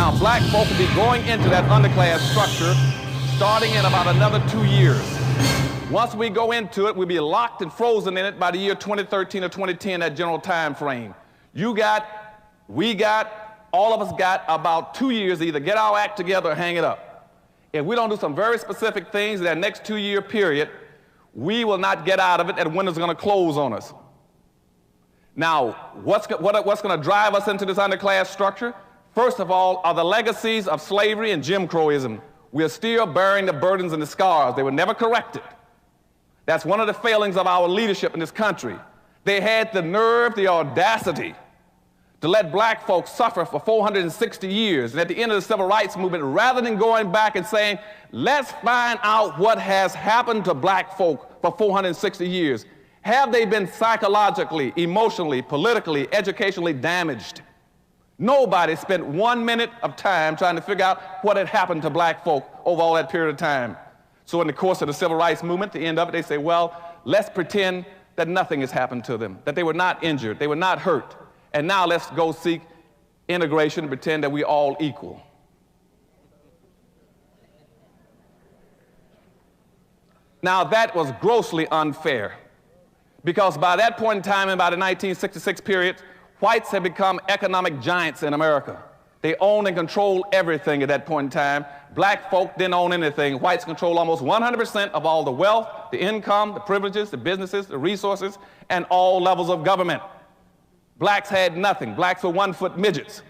Now, black folk will be going into that underclass structure starting in about another 2 years. Once we go into it, we'll be locked and frozen in it by the year 2013 or 2010, that general time frame. You got, we got, all of us got about 2 years to either get our act together or hang it up. If we don't do some very specific things in that next 2-year period, we will not get out of it, and windows are going to close on us. Now, what's going to drive us into this underclass structure? First of all, are the legacies of slavery and Jim Crowism. We are still bearing the burdens and the scars. They were never corrected. That's one of the failings of our leadership in this country. They had the nerve, the audacity to let black folks suffer for 460 years. And at the end of the civil rights movement, rather than going back and saying, let's find out what has happened to black folk for 460 years. Have they been psychologically, emotionally, politically, educationally damaged? Nobody spent 1 minute of time trying to figure out what had happened to black folk over all that period of time. So in the course of the civil rights movement, at the end of it, they say, well, let's pretend that nothing has happened to them, that they were not injured, they were not hurt. And now let's go seek integration and pretend that we're all equal. Now that was grossly unfair, because by that point in time, in about the 1966 period, whites had become economic giants in America. They owned and controlled everything at that point in time. Black folk didn't own anything. Whites controlled almost 100% of all the wealth, the income, the privileges, the businesses, the resources, and all levels of government. Blacks had nothing. Blacks were 1-foot midgets.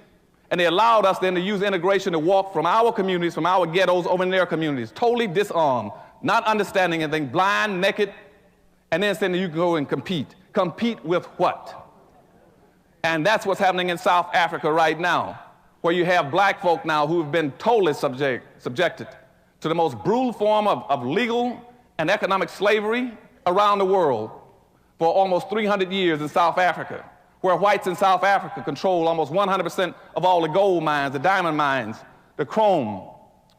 And they allowed us then to use integration to walk from our communities, from our ghettos, over in their communities, totally disarmed, not understanding anything, blind, naked, and then saying you can go and compete. Compete with what? And that's what's happening in South Africa right now, where you have black folk now who have been totally subjected to the most brutal form of legal and economic slavery around the world for almost 300 years in South Africa, where whites in South Africa control almost 100% of all the gold mines, the diamond mines, the chrome,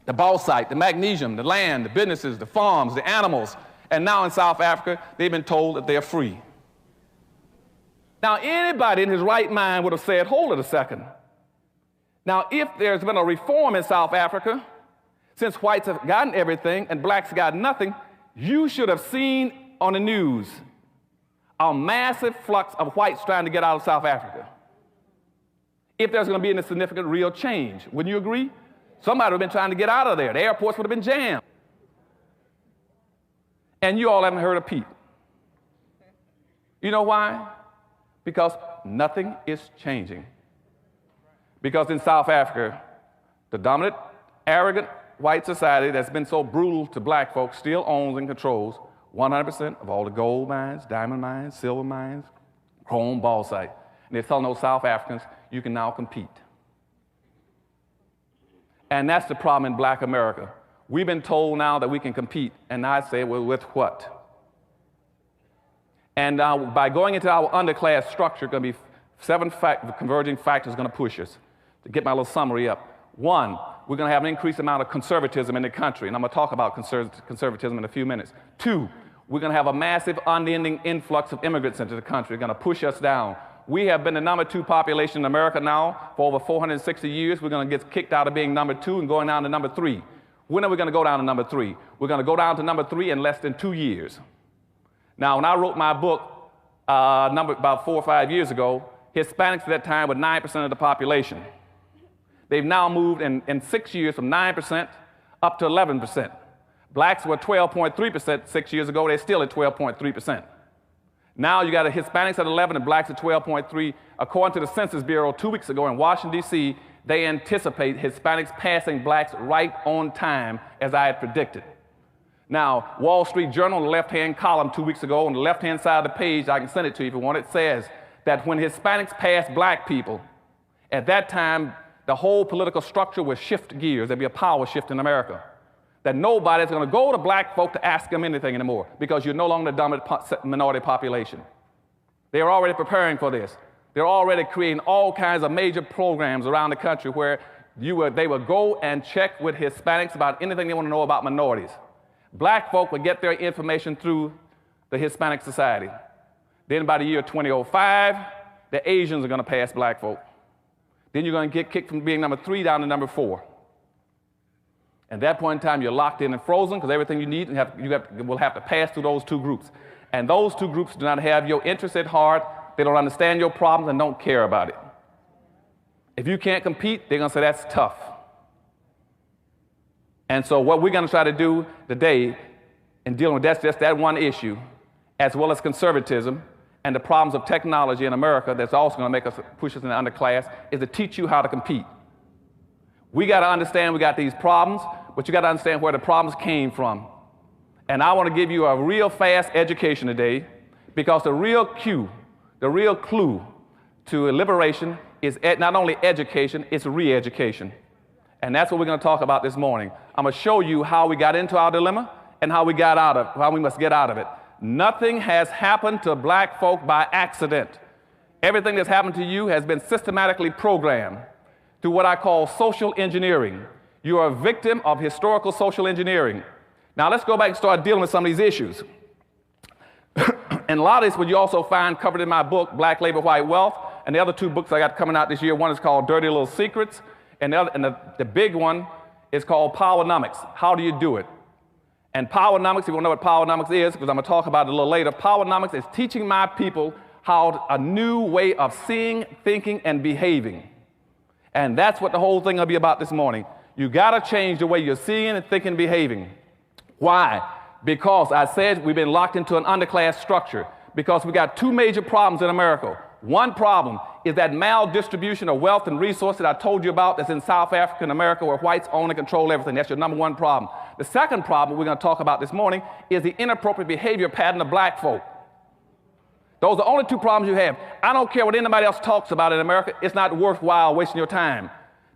the bauxite, the magnesium, the land, the businesses, the farms, the animals. And now in South Africa, they've been told that they're free. Now, anybody in his right mind would have said, hold it a second. Now, if there's been a reform in South Africa, since whites have gotten everything and blacks got nothing, you should have seen on the news a massive flux of whites trying to get out of South Africa. If there's going to be any significant real change, wouldn't you agree? Somebody would have been trying to get out of there. The airports would have been jammed. And you all haven't heard a peep. You know why? Because nothing is changing. Because in South Africa, the dominant, arrogant white society that's been so brutal to black folks still owns and controls 100% of all the gold mines, diamond mines, silver mines, chrome, bauxite. And they're telling those South Africans, you can now compete. And that's the problem in black America. We've been told now that we can compete, and I say, well, with what? And by going into our underclass structure, going to be 7 converging factors going to push us. To get my little summary up. 1, we're going to have an increased amount of conservatism in the country, and I'm going to talk about conservatism in a few minutes. 2, we're going to have a massive, unending influx of immigrants into the country. They're going to push us down. We have been the number 2 population in America now for over 460 years. We're going to get kicked out of being number 2 and going down to number 3. When are we going to go down to number 3? We're going to go down to number 3 in less than 2 years. Now, when I wrote my book about 4 or 5 years ago, Hispanics at that time were 9% of the population. They've now moved in 6 years from 9% up to 11%. Blacks were 12.3% 6 years ago. They're still at 12.3%. Now you got Hispanics at 11 and blacks at 12.3. According to the Census Bureau 2 weeks ago in Washington, D.C., they anticipate Hispanics passing blacks right on time, as I had predicted. Now, Wall Street Journal, on the left-hand column 2 weeks ago, on the left-hand side of the page, I can send it to you if you want, it says that when Hispanics pass black people, at that time, the whole political structure will shift gears. There'll be a power shift in America. That nobody's going to go to black folk to ask them anything anymore because you're no longer the dominant minority population. They're already preparing for this. They're already creating all kinds of major programs around the country where they will go and check with Hispanics about anything they want to know about minorities. Black folk will get their information through the Hispanic Society. Then by the year 2005, the Asians are going to pass black folk. Then you're going to get kicked from being number 3 down to number 4. At that point in time, you're locked in and frozen because everything you need will have to pass through those 2 groups. And those 2 groups do not have your interests at heart. They don't understand your problems and don't care about it. If you can't compete, they're going to say that's tough. And so what we're going to try to do today in dealing with just that one issue, as well as conservatism and the problems of technology in America that's also going to make us push us in the underclass, is to teach you how to compete. We got to understand we got these problems, but you got to understand where the problems came from. And I want to give you a real fast education today, because the real clue to liberation is not only education, it's re-education. And that's what we're going to talk about this morning. I'm going to show you how we got into our dilemma and how we must get out of it. Nothing has happened to black folk by accident. Everything that's happened to you has been systematically programmed through what I call social engineering. You are a victim of historical social engineering. Now let's go back and start dealing with some of these issues. And a lot of this would you also find covered in my book, Black Labor, White Wealth, and the other 2 books I got coming out this year. One is called Dirty Little Secrets, and the big one is called Powernomics. How do you do it? And Powernomics, if you want to know what Powernomics is, because I'm going to talk about it a little later, Powernomics is teaching my people a new way of seeing, thinking, and behaving. And that's what the whole thing will be about this morning. You got to change the way you're seeing and thinking and behaving. Why? Because I said we've been locked into an underclass structure, because we got 2 major problems in America. One problem is that maldistribution of wealth and resources that I told you about that's in South Africa and America, where whites own and control everything. That's your number 1 problem. The second problem we're going to talk about this morning is the inappropriate behavior pattern of black folk. Those are the only 2 problems you have. I don't care what anybody else talks about in America. It's not worthwhile wasting your time.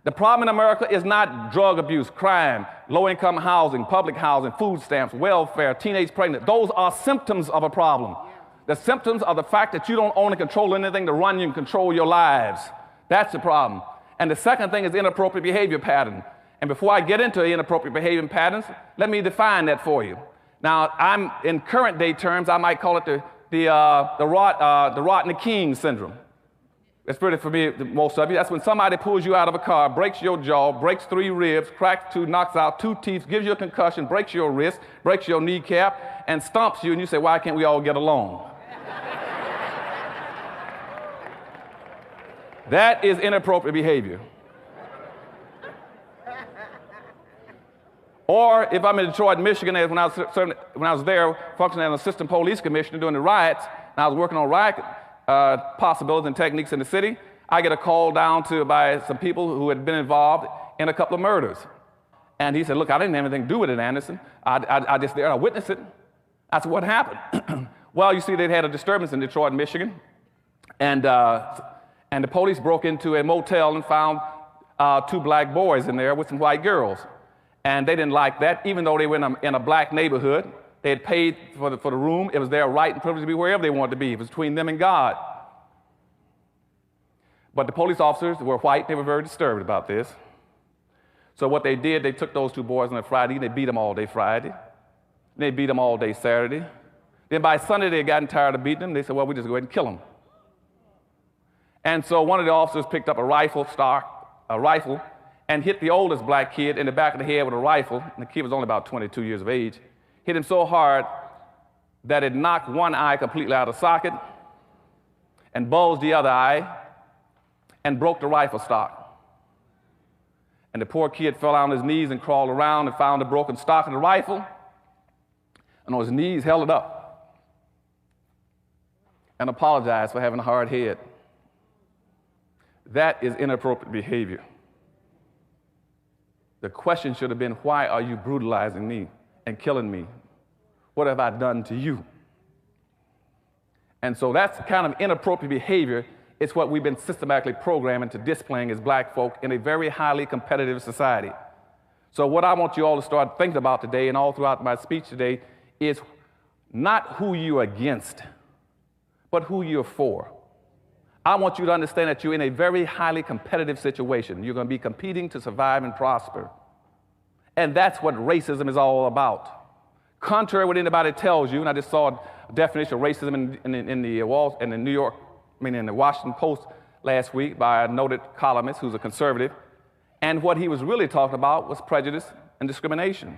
The problem in America is not drug abuse, crime, low-income housing, public housing, food stamps, welfare, teenage pregnancy. Those are symptoms of a problem. The symptoms are the fact that you don't own and control anything to run you and control your lives. That's the problem. And the second thing is inappropriate behavior pattern. And before I get into inappropriate behavior patterns, let me define that for you. Now, in current day terms, I might call it the Rodney King syndrome. It's pretty familiar to most of you. That's when somebody pulls you out of a car, breaks your jaw, breaks 3 ribs, cracks 2, knocks out 2 teeth, gives you a concussion, breaks your wrist, breaks your kneecap, and stomps you, and you say, why can't we all get along? That is inappropriate behavior. Or if I'm in Detroit, Michigan, when I was there functioning as an assistant police commissioner during the riots, and I was working on riot possibilities and techniques in the city, I get a call down by some people who had been involved in a couple of murders. And he said, look, I didn't have anything to do with it, Anderson. I just there, I witnessed it. I said, what happened? Well, you see, they'd had a disturbance in Detroit, Michigan, and the police broke into a motel and found 2 black boys in there with some white girls. And they didn't like that, even though they were in a black neighborhood. They had paid for the room. It was their right and privilege to be wherever they wanted to be. It was between them and God. But the police officers were white. They were very disturbed about this. So what they did, they took those 2 boys on a Friday, and they beat them all day Friday. And they beat them all day Saturday. Then by Sunday, they had gotten tired of beating them. They said, well, we just go ahead and kill them. And so one of the officers picked up a rifle, and hit the oldest black kid in the back of the head with a rifle. And the kid was only about 22 years of age. Hit him so hard that it knocked one eye completely out of socket and bulged the other eye and broke the rifle stock. And the poor kid fell on his knees and crawled around and found the broken stock of the rifle, and on his knees held it up and apologized for having a hard head. That is inappropriate behavior. The question should have been, why are you brutalizing me and killing me? What have I done to you? And so that's the kind of inappropriate behavior. It's what we've been systematically programming to displaying as black folk in a very highly competitive society. So what I want you all to start thinking about today and all throughout my speech today is not who you're against, but who you're for. I want you to understand that you're in a very highly competitive situation. You're going to be competing to survive and prosper. And that's what racism is all about. Contrary to what anybody tells you, and I just saw a definition of racism in the Washington Post last week by a noted columnist who's a conservative, and what he was really talking about was prejudice and discrimination.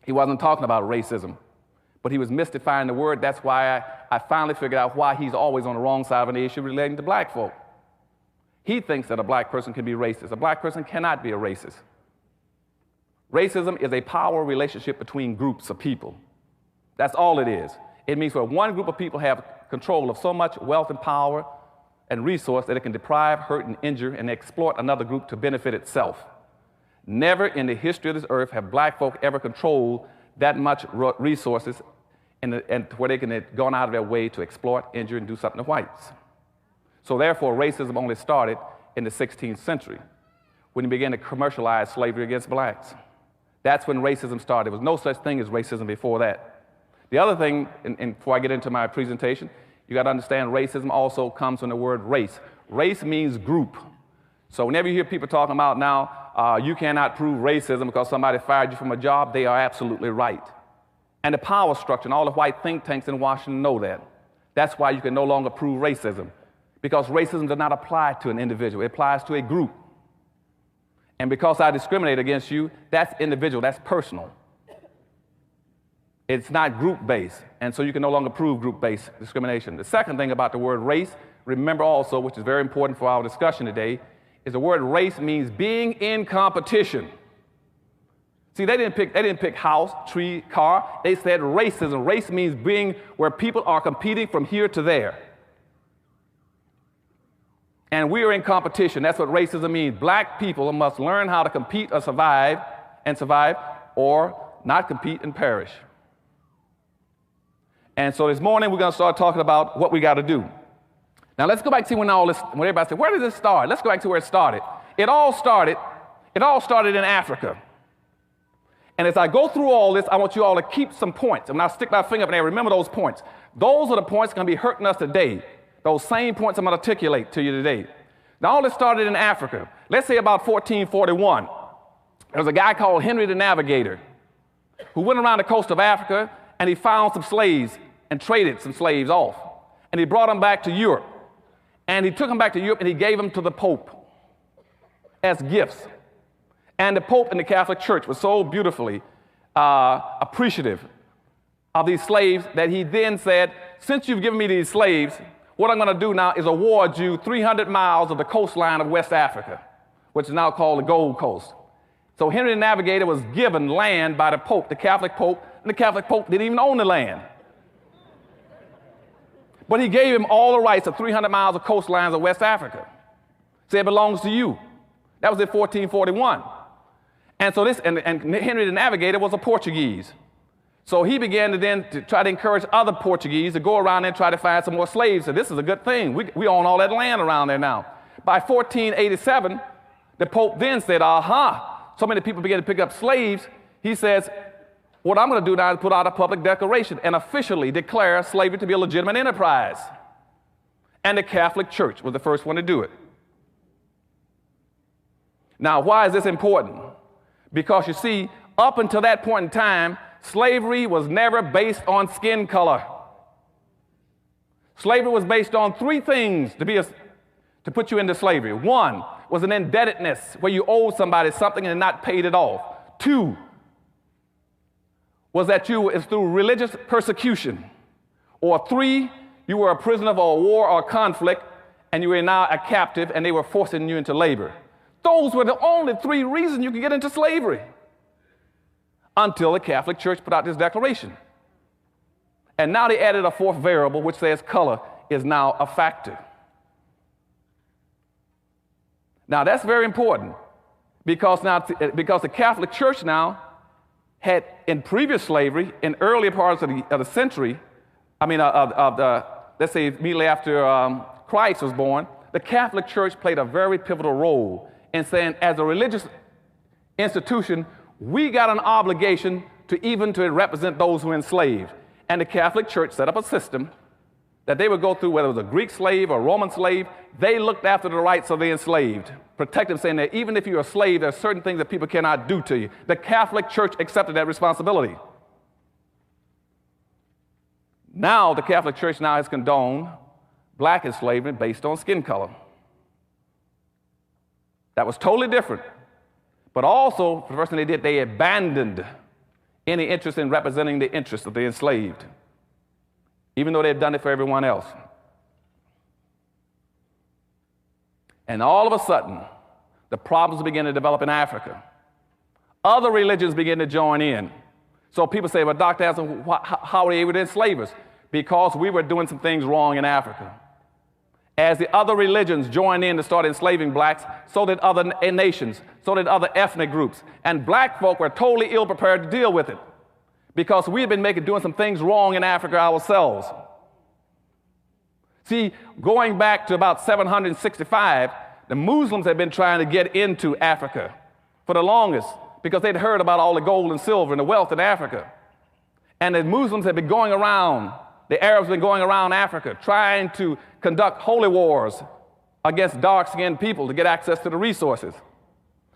He wasn't talking about racism, but he was mystifying the word. That's why I finally figured out why he's always on the wrong side of an issue relating to black folk. He thinks that a black person can be racist. A black person cannot be a racist. Racism is a power relationship between groups of people. That's all it is. It means where one group of people have control of so much wealth and power and resource that it can deprive, hurt, and injure and exploit another group to benefit itself. Never in the history of this earth have black folk ever controlled that much resources and where they can have gone out of their way to exploit, injure, and do something to whites. So therefore, racism only started in the 16th century when he began to commercialize slavery against blacks. That's when racism started. There was no such thing as racism before that. The other thing, and before I get into my presentation, you got to understand racism also comes from the word race. Race means group. So whenever you hear people talking about now, you cannot prove racism because somebody fired you from a job, they are absolutely right. And the power structure and all the white think tanks in Washington know that. That's why you can no longer prove racism, because racism does not apply to an individual. It applies to a group. And because I discriminate against you, that's individual, that's personal. It's not group-based, and so you can no longer prove group-based discrimination. The second thing about the word race, remember also, which is very important for our discussion today, is the word race means being in competition. See, they didn't pick house, tree, car. They said racism. Race means being where people are competing from here to there. And we are in competition. That's what racism means. Black people must learn how to compete or survive, or not compete and perish. And so this morning we're going to start talking about what we got to do. Now let's go back to when everybody said, where did this start? Let's go back to where it started. It all started in Africa. And as I go through all this, I want you all to keep some points. And when I stick my finger up in there, remember those points. Those are the points going to be hurting us today. Those same points I'm going to articulate to you today. Now all this started in Africa. Let's say about 1441. There was a guy called Henry the Navigator who went around the coast of Africa and he found some slaves and traded some slaves off. And he brought them back to Europe. And he took them back to Europe and he gave them to the Pope as gifts. And the Pope in the Catholic Church was so beautifully appreciative of these slaves that he then said, since you've given me these slaves, what I'm going to do now is award you 300 miles of the coastline of West Africa, which is now called the Gold Coast. So Henry the Navigator was given land by the Pope, the Catholic Pope, and the Catholic Pope didn't even own the land. But he gave him all the rights of 300 miles of coastlines of West Africa. Said it belongs to you. That was in 1441. And so and Henry the Navigator was a Portuguese. So he began to try to encourage other Portuguese to go around and try to find some more slaves. So this is a good thing. We own all that land around there now. By 1487, the Pope then said, so many people began to pick up slaves. He says, what I'm going to do now is put out a public declaration and officially declare slavery to be a legitimate enterprise. And the Catholic Church was the first one to do it. Now, why is this important? Because you see, up until that point in time, slavery was never based on skin color. Slavery was based on three things to put you into slavery. One was an indebtedness, where you owed somebody something and not paid it off. Two was that it's through religious persecution. Or three, you were a prisoner of a war or conflict, and you were now a captive, and they were forcing you into labor. Those were the only three reasons you could get into slavery, until the Catholic Church put out this declaration. And now they added a fourth variable, which says color is now a factor. Now that's very important, because the Catholic Church now had, in previous slavery, in earlier parts of the century, let's say immediately after Christ was born, the Catholic Church played a very pivotal role in saying, as a religious institution, we got an obligation to represent those who were enslaved. And the Catholic Church set up a system that they would go through, whether it was a Greek slave or a Roman slave. They looked after the rights of the enslaved, protect them, saying that even if you're a slave, there are certain things that people cannot do to you. The Catholic Church accepted that responsibility. Now, the Catholic Church now has condoned black enslavement based on skin color. That was totally different. But also, the first thing they did, they abandoned any interest in representing the interests of the enslaved, even though they had done it for everyone else. And all of a sudden, the problems began to develop in Africa. Other religions began to join in. So people say, well, Dr. Anson, how were they able to enslave us? Because we were doing some things wrong in Africa. As the other religions joined in to start enslaving blacks, so did other nations, so did other ethnic groups. And black folk were totally ill-prepared to deal with it because we had been doing some things wrong in Africa ourselves. See, going back to about 765, the Muslims had been trying to get into Africa for the longest because they'd heard about all the gold and silver and the wealth in Africa. And the Muslims had been going around, the Arabs had been going around Africa trying to conduct holy wars against dark-skinned people to get access to the resources.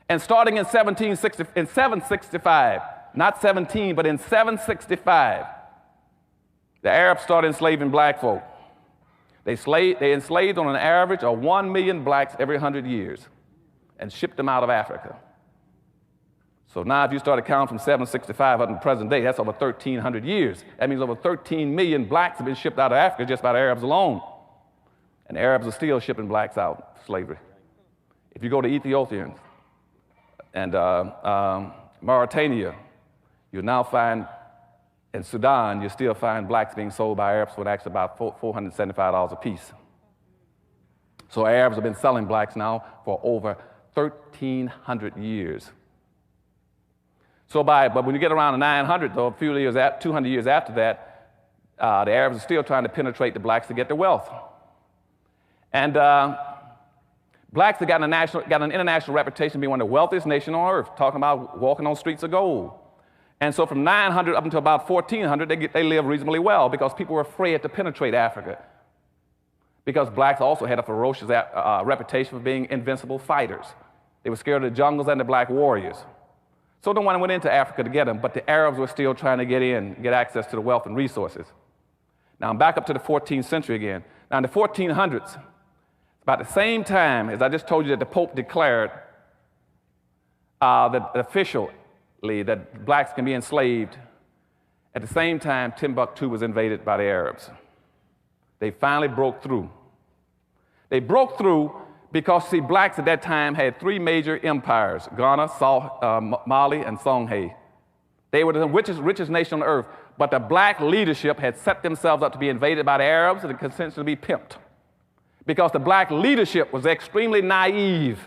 And starting in 765, not 17, but in 765, the Arabs started enslaving black folk. They enslaved on an average of 1 million blacks every 100 years and shipped them out of Africa. So now if you start counting from 765 up to the present day, that's over 1,300 years. That means over 13 million blacks have been shipped out of Africa just by the Arabs alone. And the Arabs are still shipping blacks out for slavery. If you go to Ethiopia and Mauritania, you'll now find, in Sudan, you still find blacks being sold by Arabs for actually about $475 a piece. So Arabs have been selling blacks now for over 1,300 years. But when you get around the 900, though, 200 years after that, the Arabs are still trying to penetrate the blacks to get their wealth. And blacks have gotten an international reputation of being one of the wealthiest nations on earth, talking about walking on streets of gold. And so from 900 up until about 1400, they lived reasonably well because people were afraid to penetrate Africa. Because blacks also had a ferocious reputation for being invincible fighters. They were scared of the jungles and the black warriors. So no one went into Africa to get them, but the Arabs were still trying to get access to the wealth and resources. Now I'm back up to the 14th century again. Now in the 1400s, about the same time as I just told you that the Pope declared that officially that blacks can be enslaved, at the same time Timbuktu was invaded by the Arabs. They finally broke through. They broke through because, see, blacks at that time had three major empires, Ghana, Mali, and Songhai. They were the richest nation on earth, but the black leadership had set themselves up to be invaded by the Arabs and consented to be pimped. Because the black leadership was extremely naive,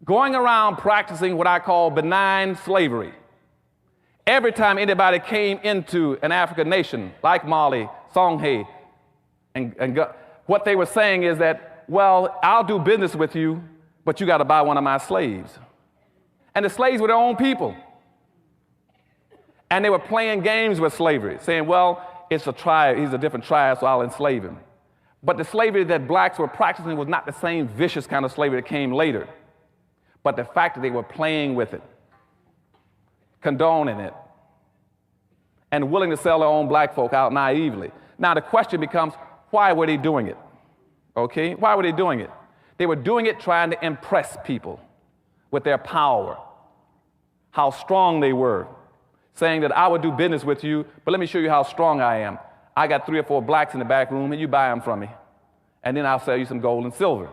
going around practicing what I call benign slavery. Every time anybody came into an African nation, like Mali, Songhai, and what they were saying is that, well, I'll do business with you, but you got to buy one of my slaves. And the slaves were their own people. And they were playing games with slavery, saying, well, it's a tribe, he's a different tribe, so I'll enslave him. But the slavery that blacks were practicing was not the same vicious kind of slavery that came later, but the fact that they were playing with it, condoning it, and willing to sell their own black folk out naively. Now the question becomes, why were they doing it? Okay, why were they doing it? They were doing it trying to impress people with their power, how strong they were, saying that I would do business with you, but let me show you how strong I am. I got 3 or 4 blacks in the back room, and you buy them from me, and then I'll sell you some gold and silver.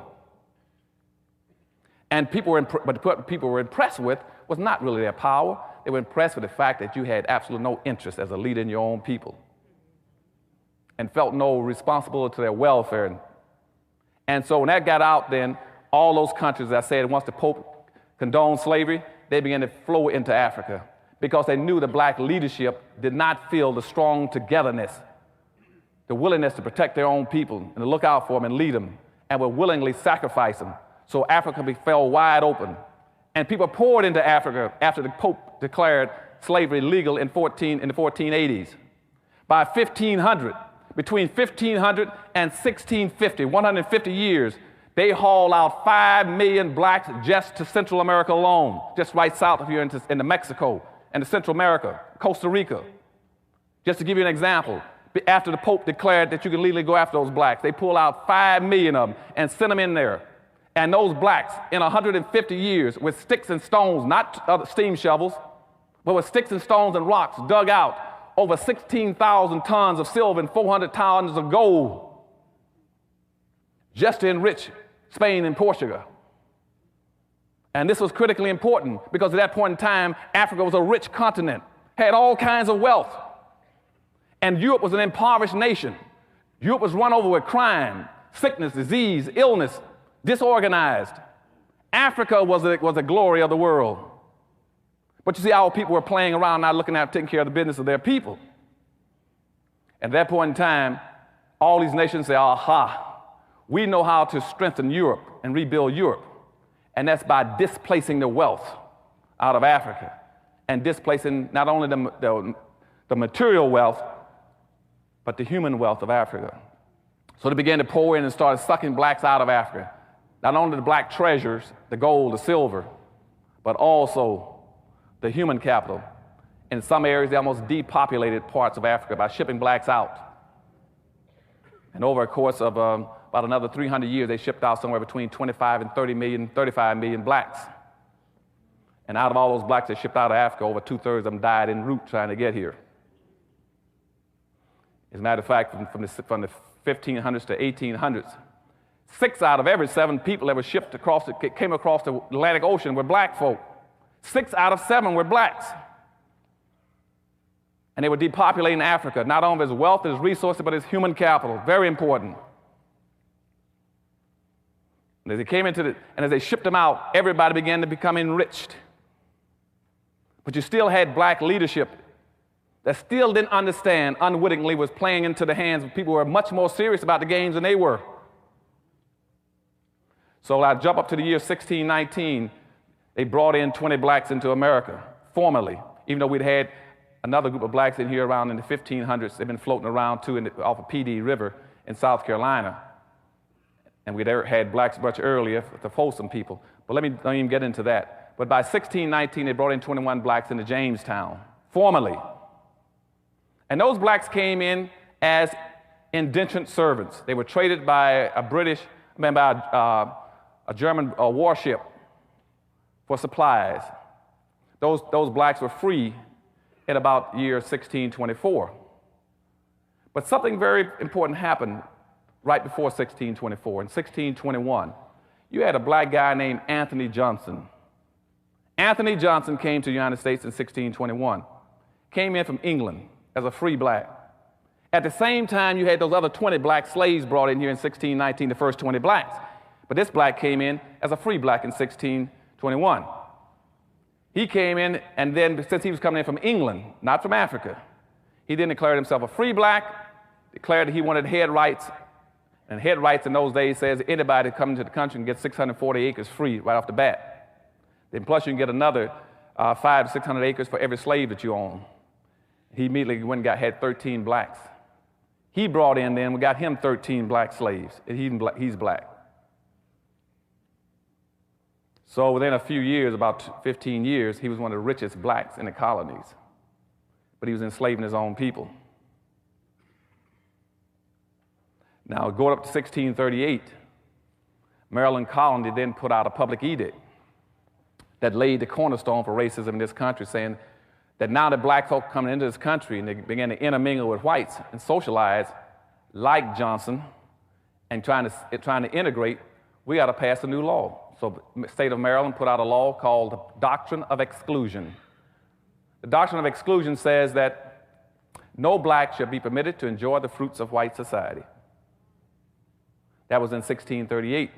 And what people were impressed with was not really their power. They were impressed with the fact that you had absolutely no interest as a leader in your own people and felt no responsibility to their welfare. And so when that got out, then all those countries, as I said, once the Pope condoned slavery, they began to flow into Africa because they knew the black leadership did not feel the strong togetherness, the willingness to protect their own people and to look out for them and lead them, and would willingly sacrifice them. So Africa fell wide open. And people poured into Africa after the Pope declared slavery legal in the 1480s. By 1500, between 1500 and 1650, 150 years, they hauled out 5 million blacks just to Central America alone, just right south of here into Mexico and to Central America, Costa Rica. Just to give you an example, after the Pope declared that you could legally go after those blacks, they pulled out 5 million of them and sent them in there. And those blacks in 150 years with sticks and stones, not steam shovels, but with sticks and stones and rocks dug out over 16,000 tons of silver and 400 tons of gold just to enrich Spain and Portugal. And this was critically important because at that point in time, Africa was a rich continent, had all kinds of wealth. And Europe was an impoverished nation. Europe was run over with crime, sickness, disease, illness, disorganized. Africa was the glory of the world. But you see, our people were playing around, not looking at taking care of the business of their people. At that point in time, all these nations say, aha, we know how to strengthen Europe and rebuild Europe. And that's by displacing the wealth out of Africa and displacing not only the material wealth, but the human wealth of Africa. So they began to pour in and started sucking blacks out of Africa. Not only the black treasures, the gold, the silver, but also the human capital. In some areas, they almost depopulated parts of Africa by shipping blacks out. And over a course of about another 300 years, they shipped out somewhere between 25 and 35 million blacks. And out of all those blacks that shipped out of Africa, over 2/3 of them died en route trying to get here. As a matter of fact, from the 1500s to 1800s, 6 out of every 7 people that were shipped came across the Atlantic Ocean were black folk. 6 out of 7 were blacks. And they were depopulating Africa, not only as wealth, as resources, but as human capital. Very important. And as they came and as they shipped them out, everybody began to become enriched. But you still had black leadership that still didn't understand, unwittingly was playing into the hands of people who were much more serious about the games than they were. So I jump up to the year 1619. They brought in 20 blacks into America, formally, even though we'd had another group of blacks in here around in the 1500s. They've been floating around, too, off of PD River in South Carolina. And we'd had blacks much earlier, the Folsom people. But let me don't even get into that. But by 1619, they brought in 21 blacks into Jamestown, formally. And those blacks came in as indentured servants. They were traded by a German warship for supplies. Those blacks were free in about year 1624. But something very important happened right before 1624. In 1621, you had a black guy named Anthony Johnson. Anthony Johnson came to the United States in 1621, came in from England as a free black. At the same time, you had those other 20 black slaves brought in here in 1619, the first 20 blacks. But this black came in as a free black in 1621. He came in, and then since he was coming in from England, not from Africa, he then declared himself a free black, declared that he wanted head rights. And head rights in those days says anybody coming to the country can get 640 acres free right off the bat. Then plus you can get another 500 to 600 acres for every slave that you own. He immediately went and had 13 blacks. He brought in then, we got him 13 black slaves. And he's black. So within a few years, about 15 years, he was one of the richest blacks in the colonies. But he was enslaving his own people. Now, going up to 1638, Maryland colony then put out a public edict that laid the cornerstone for racism in this country, saying that now that black folk coming into this country and they began to intermingle with whites and socialize like Johnson and trying to integrate, we got to pass a new law. So the state of Maryland put out a law called the Doctrine of Exclusion. The Doctrine of Exclusion says that no black shall be permitted to enjoy the fruits of white society. That was in 1638.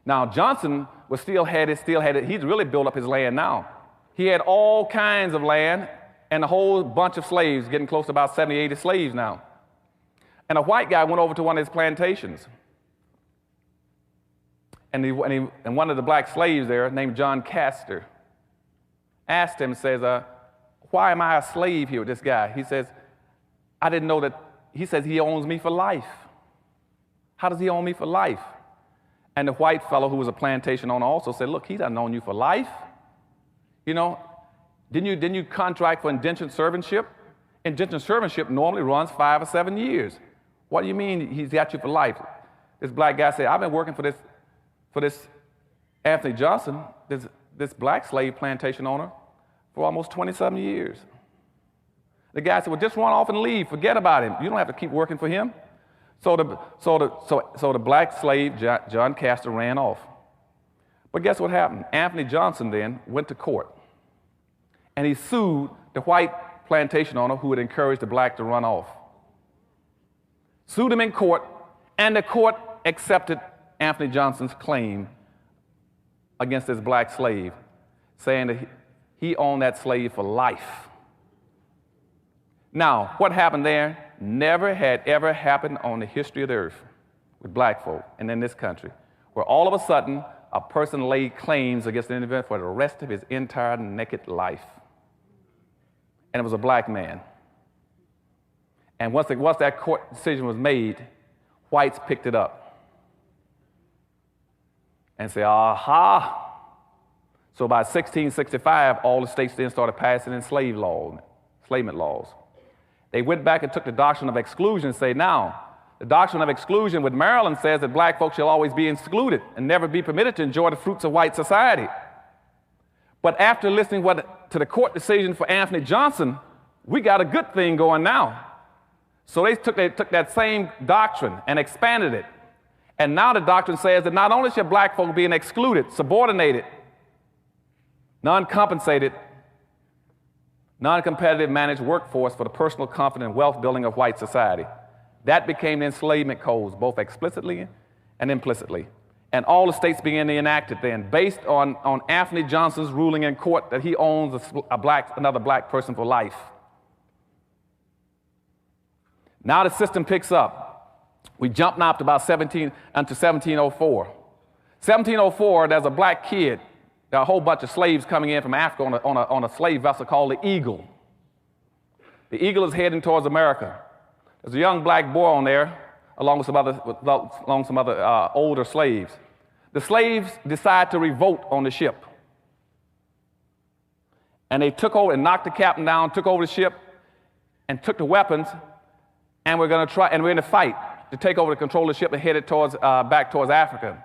Now, Johnson still had it. He's really built up his land now. He had all kinds of land and a whole bunch of slaves, getting close to about 70, 80 slaves now. And a white guy went over to one of his plantations. And one of the black slaves there, named John Castor, asked him, says, why am I a slave here with this guy? He says, I didn't know that. He says he owns me for life. How does he own me for life? And the white fellow who was a plantation owner also said, look, he doesn't own you for life. You know, didn't you contract for indentured servantship? Indentured servantship normally runs 5 or 7 years. What do you mean he's got you for life? This black guy said, I've been working for this for this Anthony Johnson, this black slave plantation owner, for almost 27 years. The guy said, well, just run off and leave. Forget about him. You don't have to keep working for him. So the black slave, John Castor, ran off. But guess what happened? Anthony Johnson then went to court, and he sued the white plantation owner who had encouraged the black to run off. Sued him in court, and the court accepted Anthony Johnson's claim against this black slave, saying that he owned that slave for life. Now, what happened there never had ever happened on the history of the earth with black folk and in this country, where all of a sudden a person laid claims against an individual for the rest of his entire naked life. And it was a black man. And once that court decision was made, whites picked it up and said, aha. So by 1665, all the states then started passing enslavement laws. They went back and took the doctrine of exclusion and say, now, the doctrine of exclusion with Maryland says that black folks shall always be excluded and never be permitted to enjoy the fruits of white society. But after listening to the court decision for Anthony Johnson, we got a good thing going now. So they took that same doctrine and expanded it. And now the doctrine says that not only should black folk be excluded, subordinated, non-compensated, non-competitive managed workforce for the personal comfort and wealth building of white society. That became the enslavement codes, both explicitly and implicitly. And all the states began to enact it then, based on Anthony Johnson's ruling in court that he owns another black person for life. Now the system picks up. We jump now up to about 1704. 1704, there's a black kid. There are a whole bunch of slaves coming in from Africa on a slave vessel called the Eagle. The Eagle is heading towards America. There's a young black boy on there, along with some other older slaves. The slaves decide to revolt on the ship. And they took over and knocked the captain down, took over the ship, and took the weapons, and we're going to fight to take over the control of the ship and head it back towards Africa.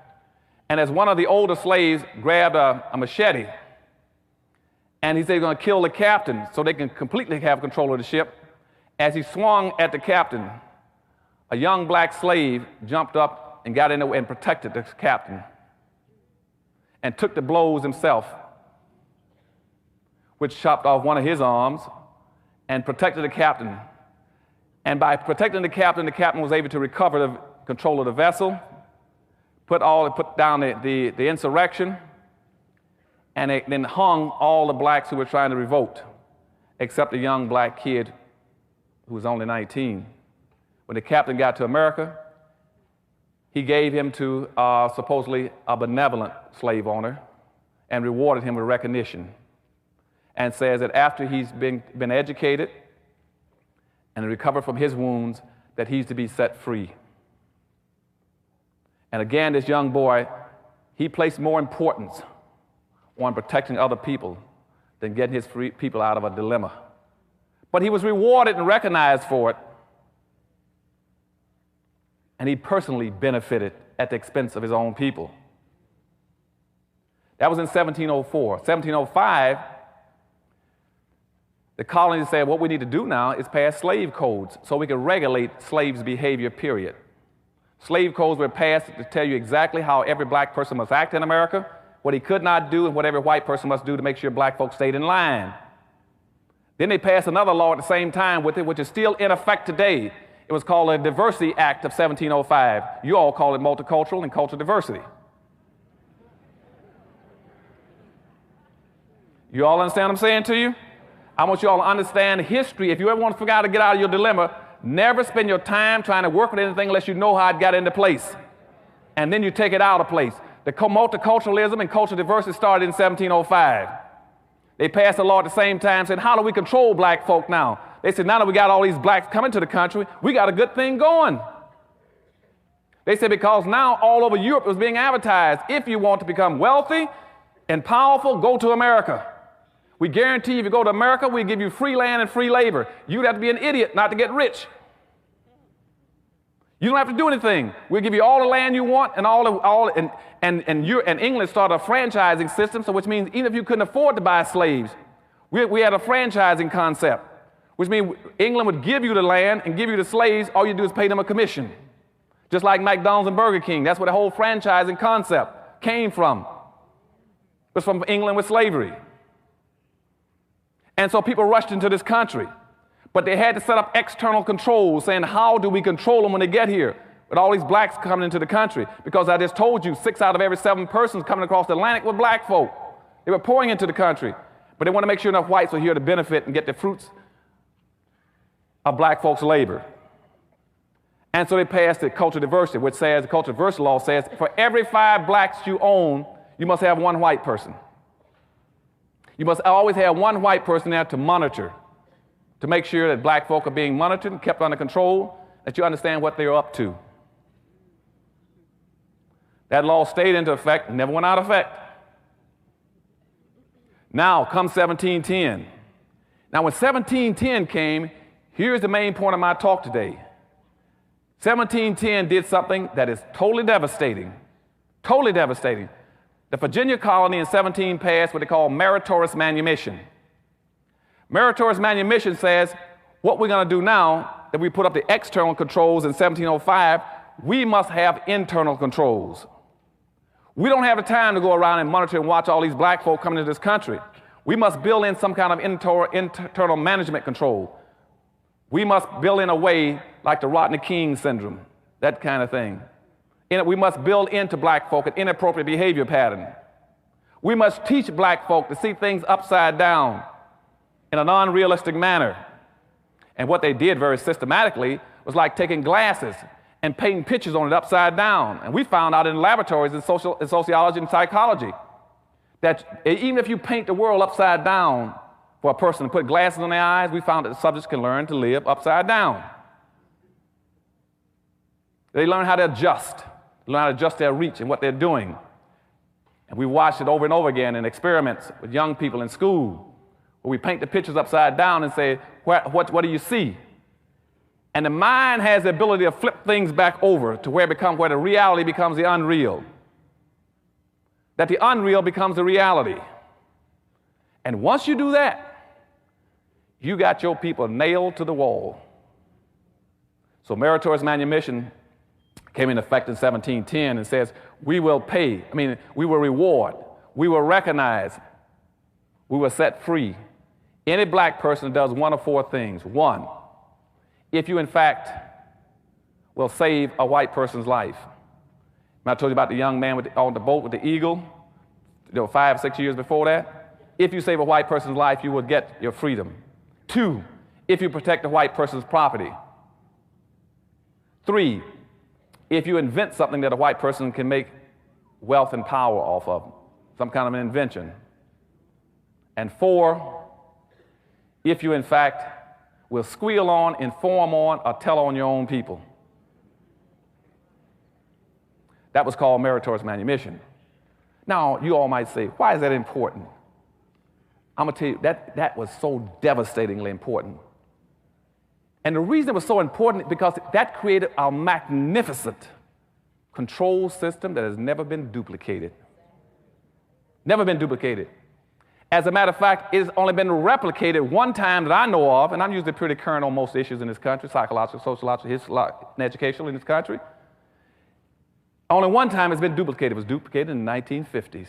And as one of the older slaves grabbed a machete, and he said he's going to kill the captain so they can completely have control of the ship, as he swung at the captain, a young black slave jumped up and got in there and protected the captain and took the blows himself, which chopped off one of his arms and protected the captain. And by protecting the captain was able to recover the control of the vessel, put down the insurrection, and they then hung all the blacks who were trying to revolt, except a young black kid who was only 19. When the captain got to America, he gave him to supposedly a benevolent slave owner and rewarded him with recognition, and says that after he's been educated and recovered from his wounds, that he's to be set free. And again, this young boy, he placed more importance on protecting other people than getting his free people out of a dilemma. But he was rewarded and recognized for it. And he personally benefited at the expense of his own people. That was in 1704. 1705, the colonies said, what we need to do now is pass slave codes so we can regulate slaves' behavior, period. Slave codes were passed to tell you exactly how every black person must act in America, what he could not do, and what every white person must do to make sure black folks stayed in line. Then they passed another law at the same time with it, which is still in effect today. It was called the Diversity Act of 1705. You all call it multicultural and cultural diversity. You all understand what I'm saying to you? I want you all to understand history. If you ever want to figure out how to get out of your dilemma, never spend your time trying to work with anything unless you know how it got into place. And then you take it out of place. The multiculturalism and cultural diversity started in 1705. They passed a law at the same time saying, how do we control black folk now? They said, now that we got all these blacks coming to the country, we got a good thing going. They said, because now all over Europe it was being advertised, if you want to become wealthy and powerful, go to America. We guarantee if you go to America, we give you free land and free labor. You'd have to be an idiot not to get rich. You don't have to do anything. We'll give you all the land you want and England started a franchising system, so which means even if you couldn't afford to buy slaves, we had a franchising concept, which means England would give you the land and give you the slaves. All you do is pay them a commission. Just like McDonald's and Burger King. That's where the whole franchising concept came from. It was from England with slavery. And so people rushed into this country. But they had to set up external controls, saying, how do we control them when they get here? With all these blacks coming into the country. Because I just told you, 6 out of every 7 persons coming across the Atlantic were black folk. They were pouring into the country. But they want to make sure enough whites were here to benefit and get the fruits of black folks' labor. And so they passed the cultural diversity, which says, the cultural diversity law says, for every 5 blacks you own, you must have 1 white person. You must always have 1 white person there to monitor, to make sure that black folk are being monitored and kept under control, that you understand what they're up to. That law stayed into effect, never went out of effect. Now comes 1710. Now when 1710 came, here's the main point of my talk today. 1710 did something that is totally devastating. Totally devastating. The Virginia colony in 17 passed what they call meritorious manumission. Meritorious manumission says, what we're going to do now, that we put up the external controls in 1705, we must have internal controls. We don't have the time to go around and monitor and watch all these black folk coming into this country. We must build in some kind of internal management control. We must build in a way like the Rodney King syndrome, that kind of thing. We must build into black folk an inappropriate behavior pattern. We must teach black folk to see things upside down in an unrealistic manner. And what they did very systematically was like taking glasses and painting pictures on it upside down. And we found out in laboratories in sociology and psychology that even if you paint the world upside down for a person to put glasses on their eyes, we found that the subjects can learn to live upside down. They learn how to adjust, learn how to adjust their reach and what they're doing. And we watched it over and over again in experiments with young people in school, where we paint the pictures upside down and say, what do you see? And the mind has the ability to flip things back over to where the reality becomes the unreal. That the unreal becomes the reality. And once you do that, you got your people nailed to the wall. So meritorious manumission came into effect in 1710 and says, we will reward, we will recognize, we will set free any black person who does 1 of 4 things. 1, if you in fact will save a white person's life. I told you about the young man on the boat with the eagle, 5 or 6 years before that. If you save a white person's life, you will get your freedom. 2, if you protect the white person's property. 3, if you invent something that a white person can make wealth and power off of, some kind of an invention. And 4, if you in fact will squeal on, inform on, or tell on your own people. That was called meritorious manumission. Now, you all might say, why is that important? I'm going to tell you, that was so devastatingly important. And the reason it was so important is because that created a magnificent control system that has never been duplicated. Never been duplicated. As a matter of fact, it has only been replicated 1 time that I know of, and I'm usually pretty current on most issues in this country, psychological, sociological, and educational in this country. Only 1 time it's been duplicated. It was duplicated in the 1950s.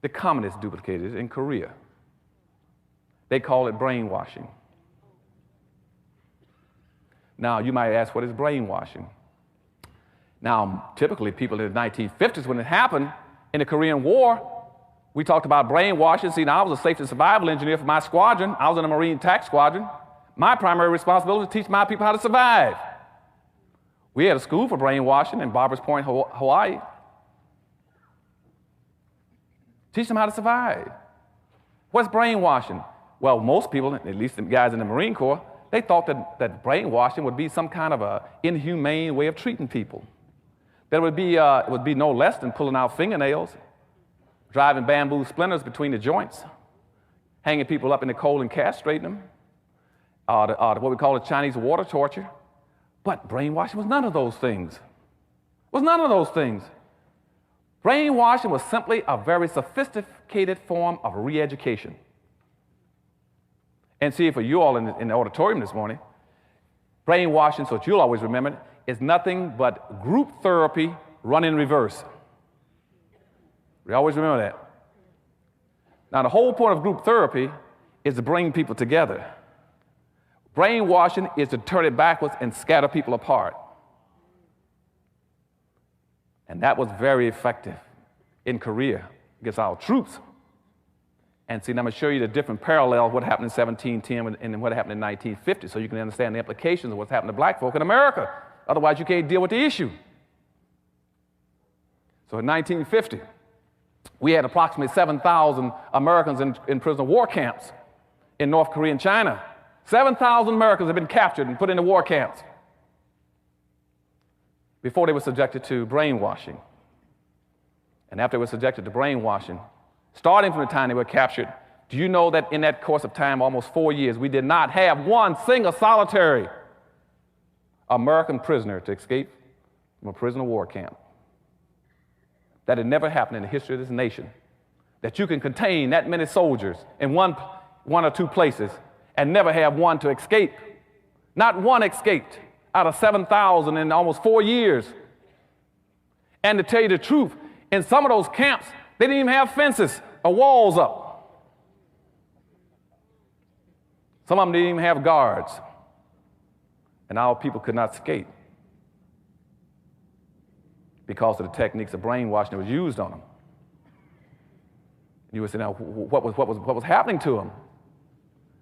The communists duplicated it in Korea. They call it brainwashing. Now, you might ask, what is brainwashing? Now, typically, people in the 1950s, when it happened in the Korean War, we talked about brainwashing. See, now I was a safety and survival engineer for my squadron. I was in a Marine attack squadron. My primary responsibility was to teach my people how to survive. We had a school for brainwashing in Barbers Point, Hawaii. Teach them how to survive. What's brainwashing? Well, most people, at least the guys in the Marine Corps, they thought that brainwashing would be some kind of a inhumane way of treating people. That it would be no less than pulling out fingernails, driving bamboo splinters between the joints, hanging people up in the cold and castrating them, what we call the Chinese water torture. But brainwashing was none of those things. It was none of those things. Brainwashing was simply a very sophisticated form of re-education. And see, for you all in the auditorium this morning, brainwashing, so that you'll always remember it, is nothing but group therapy run in reverse. We always remember that. Now, the whole point of group therapy is to bring people together. Brainwashing is to turn it backwards and scatter people apart. And that was very effective in Korea against our troops. And see, now I'm going to show you the different parallels of what happened in 1710 and what happened in 1950, so you can understand the implications of what's happened to black folk in America. Otherwise, you can't deal with the issue. So in 1950, we had approximately 7,000 Americans in prisoner war camps in North Korea and China. 7,000 Americans had been captured and put into war camps before they were subjected to brainwashing. And after they were subjected to brainwashing, starting from the time they were captured, do you know that in that course of time, almost 4 years, we did not have one single solitary American prisoner to escape from a prisoner war camp? That had never happened in the history of this nation, that you can contain that many soldiers in one or two places and never have one to escape. Not one escaped out of 7,000 in almost 4 years. And to tell you the truth, in some of those camps, they didn't even have fences or walls up. Some of them didn't even have guards. And our people could not escape because of the techniques of brainwashing that was used on them. You would say, now, what was happening to them?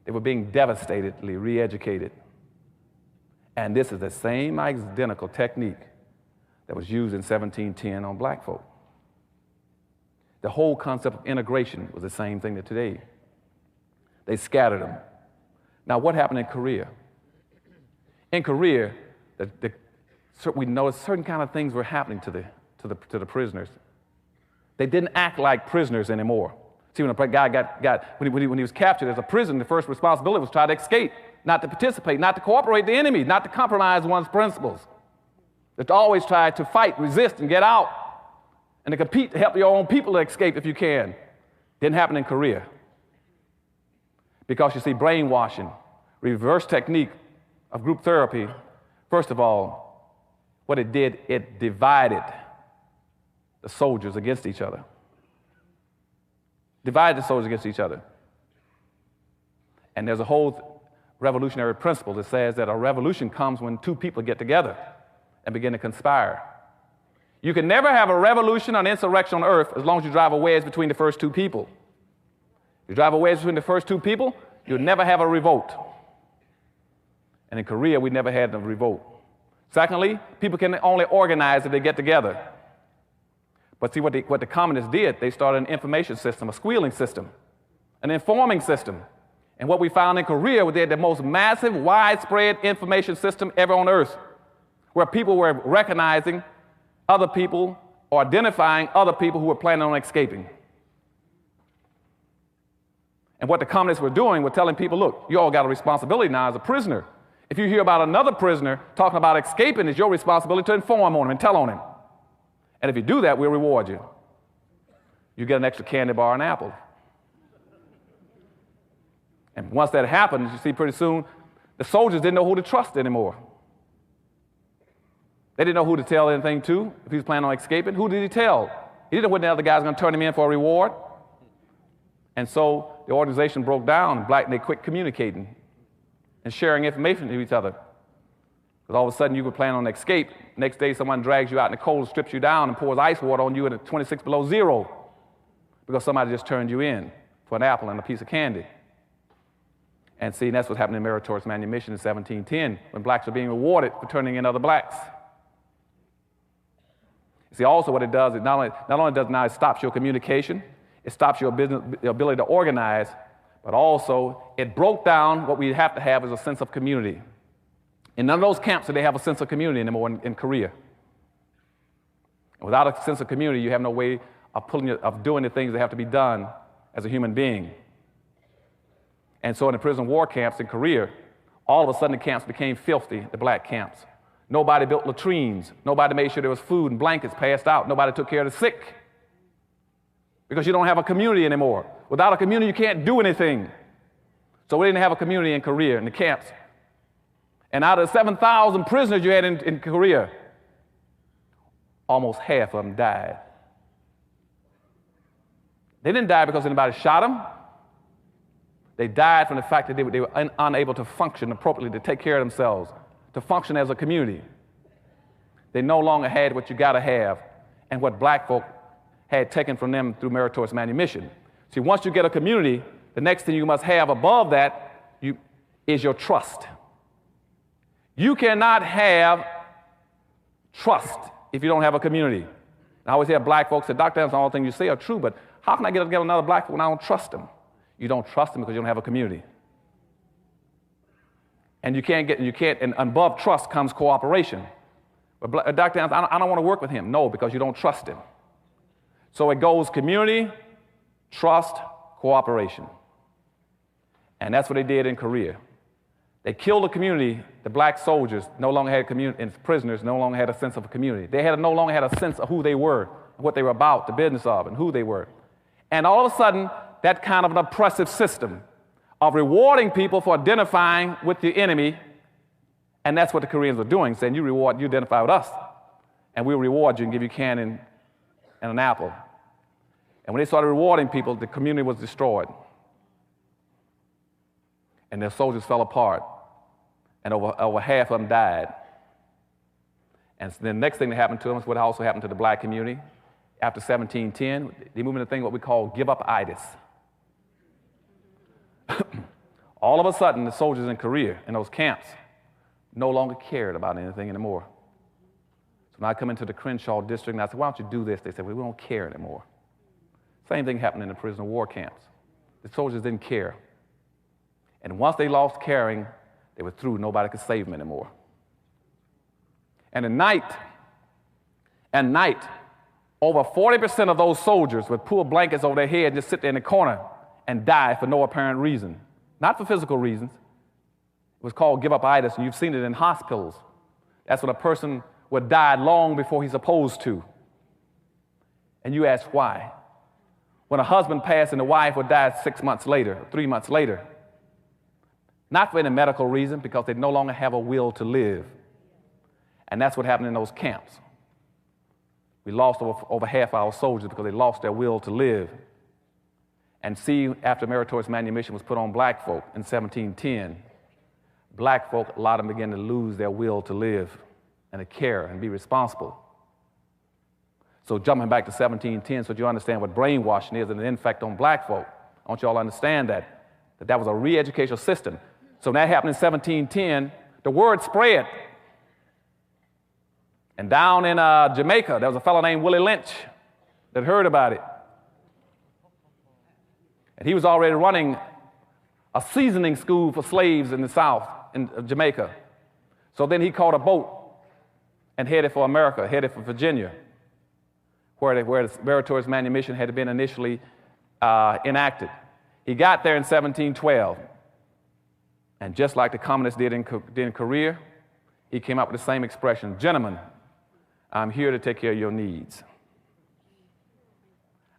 They were being devastatedly re-educated. And this is the same identical technique that was used in 1710 on black folk. The whole concept of integration was the same thing that today. They scattered them. Now, what happened in Korea? In Korea, we noticed certain kind of things were happening to the prisoners. They didn't act like prisoners anymore. See, when a guy when he was captured as a prisoner, the first responsibility was to try to escape, not to participate, not to cooperate with the enemy, not to compromise one's principles. But to always try to fight, resist, and get out, and to compete to help your own people to escape if you can. Didn't happen in Korea. Because you see, brainwashing, reverse technique of group therapy, first of all, what it did, it divided the soldiers against each other. Divided the soldiers against each other. And there's a whole revolutionary principle that says that a revolution comes when two people get together and begin to conspire. You can never have a revolution or an insurrection on earth as long as you drive a wedge between the first two people. You drive a wedge between the first two people, you'll never have a revolt. And in Korea, we never had a revolt. Secondly, people can only organize if they get together. But see, what the communists did, they started an information system, a squealing system, an informing system. And what we found in Korea was they had the most massive, widespread information system ever on earth, where people were recognizing other people or identifying other people who were planning on escaping. And what the communists were doing was telling people, look, you all got a responsibility now as a prisoner. If you hear about another prisoner talking about escaping, it's your responsibility to inform on him and tell on him. And if you do that, we'll reward you. You get an extra candy bar and apple. And once that happens, you see pretty soon, the soldiers didn't know who to trust anymore. They didn't know who to tell anything to if he was planning on escaping. Who did he tell? He didn't know when the other guy was going to turn him in for a reward. And so the organization broke down, and they quit communicating and sharing information to each other. Because all of a sudden you were planning on escape. Next day someone drags you out in the cold, strips you down, and pours ice water on you at 26 below zero because somebody just turned you in for an apple and a piece of candy. And see, that's what happened in meritorious manumission in 1710 when blacks were being rewarded for turning in other blacks. See, also what it does, it not only does now it stops your communication, it stops your ability to organize, but also it broke down what we have to have as a sense of community. In none of those camps did they have a sense of community anymore in Korea. And without a sense of community, you have no way of doing the things that have to be done as a human being. And so in the prison war camps in Korea, all of a sudden the camps became filthy, the black camps. Nobody built latrines. Nobody made sure there was food and blankets passed out. Nobody took care of the sick. Because you don't have a community anymore. Without a community, you can't do anything. So we didn't have a community in Korea, in the camps. And out of the 7,000 prisoners you had in Korea, almost half of them died. They didn't die because anybody shot them. They died from the fact that they were unable to function appropriately, to take care of themselves, to function as a community. They no longer had what you got to have and what black folk had taken from them through meritorious manumission. See, once you get a community, the next thing you must have above that is your trust. You cannot have trust if you don't have a community. I always hear black folks say, Dr. Anderson, all the things you say are true, but how can I get together another black folk when I don't trust them? You don't trust them because you don't have a community. And and above trust comes cooperation. But Dr. Anderson, I don't want to work with him. No, because you don't trust him. So it goes community, trust, cooperation. And that's what they did in Korea. They killed the community. The black soldiers no longer had a community, and prisoners no longer had a sense of a community. They no longer had a sense of who they were, what they were about, the business of, and who they were. And all of a sudden, that kind of an oppressive system of rewarding people for identifying with the enemy, and that's what the Koreans were doing, saying, you identify with us, and we'll reward you and give you a can and an apple. And when they started rewarding people, the community was destroyed. And their soldiers fell apart. And over half of them died. And so the next thing that happened to them is what also happened to the black community. After 1710, they moved into a thing what we call give-up-itis. All of a sudden, the soldiers in Korea, in those camps, no longer cared about anything anymore. So when I come into the Crenshaw district and I say, why don't you do this? They say, well, we don't care anymore. Same thing happened in the prisoner of war camps. The soldiers didn't care. And once they lost caring, they were through. Nobody could save them anymore. And at night, over 40% of those soldiers would pull blankets over their head and just sit there in the corner and die for no apparent reason. Not for physical reasons. It was called give-up-itis, and you've seen it in hospitals. That's when a person would die long before he's supposed to. And you ask why. When a husband passed and the wife would die 6 months later, 3 months later. Not for any medical reason, because they no longer have a will to live. And that's what happened in those camps. We lost over half our soldiers because they lost their will to live. And see, after meritorious manumission was put on black folk in 1710, black folk, a lot of them began to lose their will to live and to care and be responsible. So jumping back to 1710, so you understand what brainwashing is and the effect on black folk. I want you all to understand that was a re-educational system. So when that happened in 1710, the word spread. And down in Jamaica, there was a fellow named Willie Lynch that heard about it. And he was already running a seasoning school for slaves in the South, in Jamaica. So then he caught a boat and headed for America, headed for Virginia, where the meritorious manumission had been initially enacted. He got there in 1712. And just like the communists did in Korea, he came up with the same expression, gentlemen, I'm here to take care of your needs.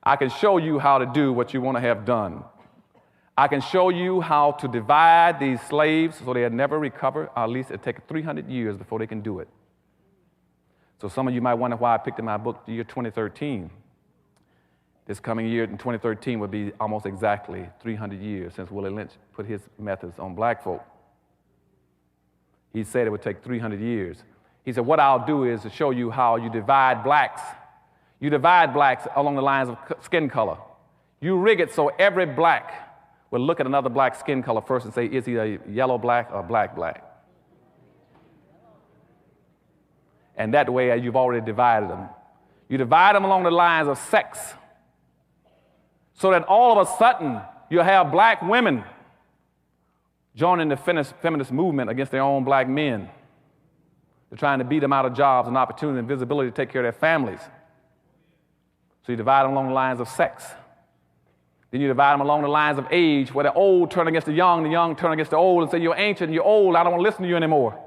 I can show you how to do what you want to have done. I can show you how to divide these slaves so they'll never recover, or at least it'll take 300 years before they can do it. So some of you might wonder why I picked in my book the year 2013. This coming year in 2013 would be almost exactly 300 years since Willie Lynch put his methods on black folk. He said it would take 300 years. He said, what I'll do is to show you how you divide blacks. You divide blacks along the lines of skin color. You rig it so every black will look at another black skin color first and say, is he a yellow black or black black? And that way you've already divided them. You divide them along the lines of sex, so that all of a sudden you'll have black women joining the feminist movement against their own black men. They're trying to beat them out of jobs and opportunity and visibility to take care of their families. So you divide them along the lines of sex. Then you divide them along the lines of age, where the old turn against the young turn against the old and say, you're ancient, you're old, I don't want to listen to you anymore.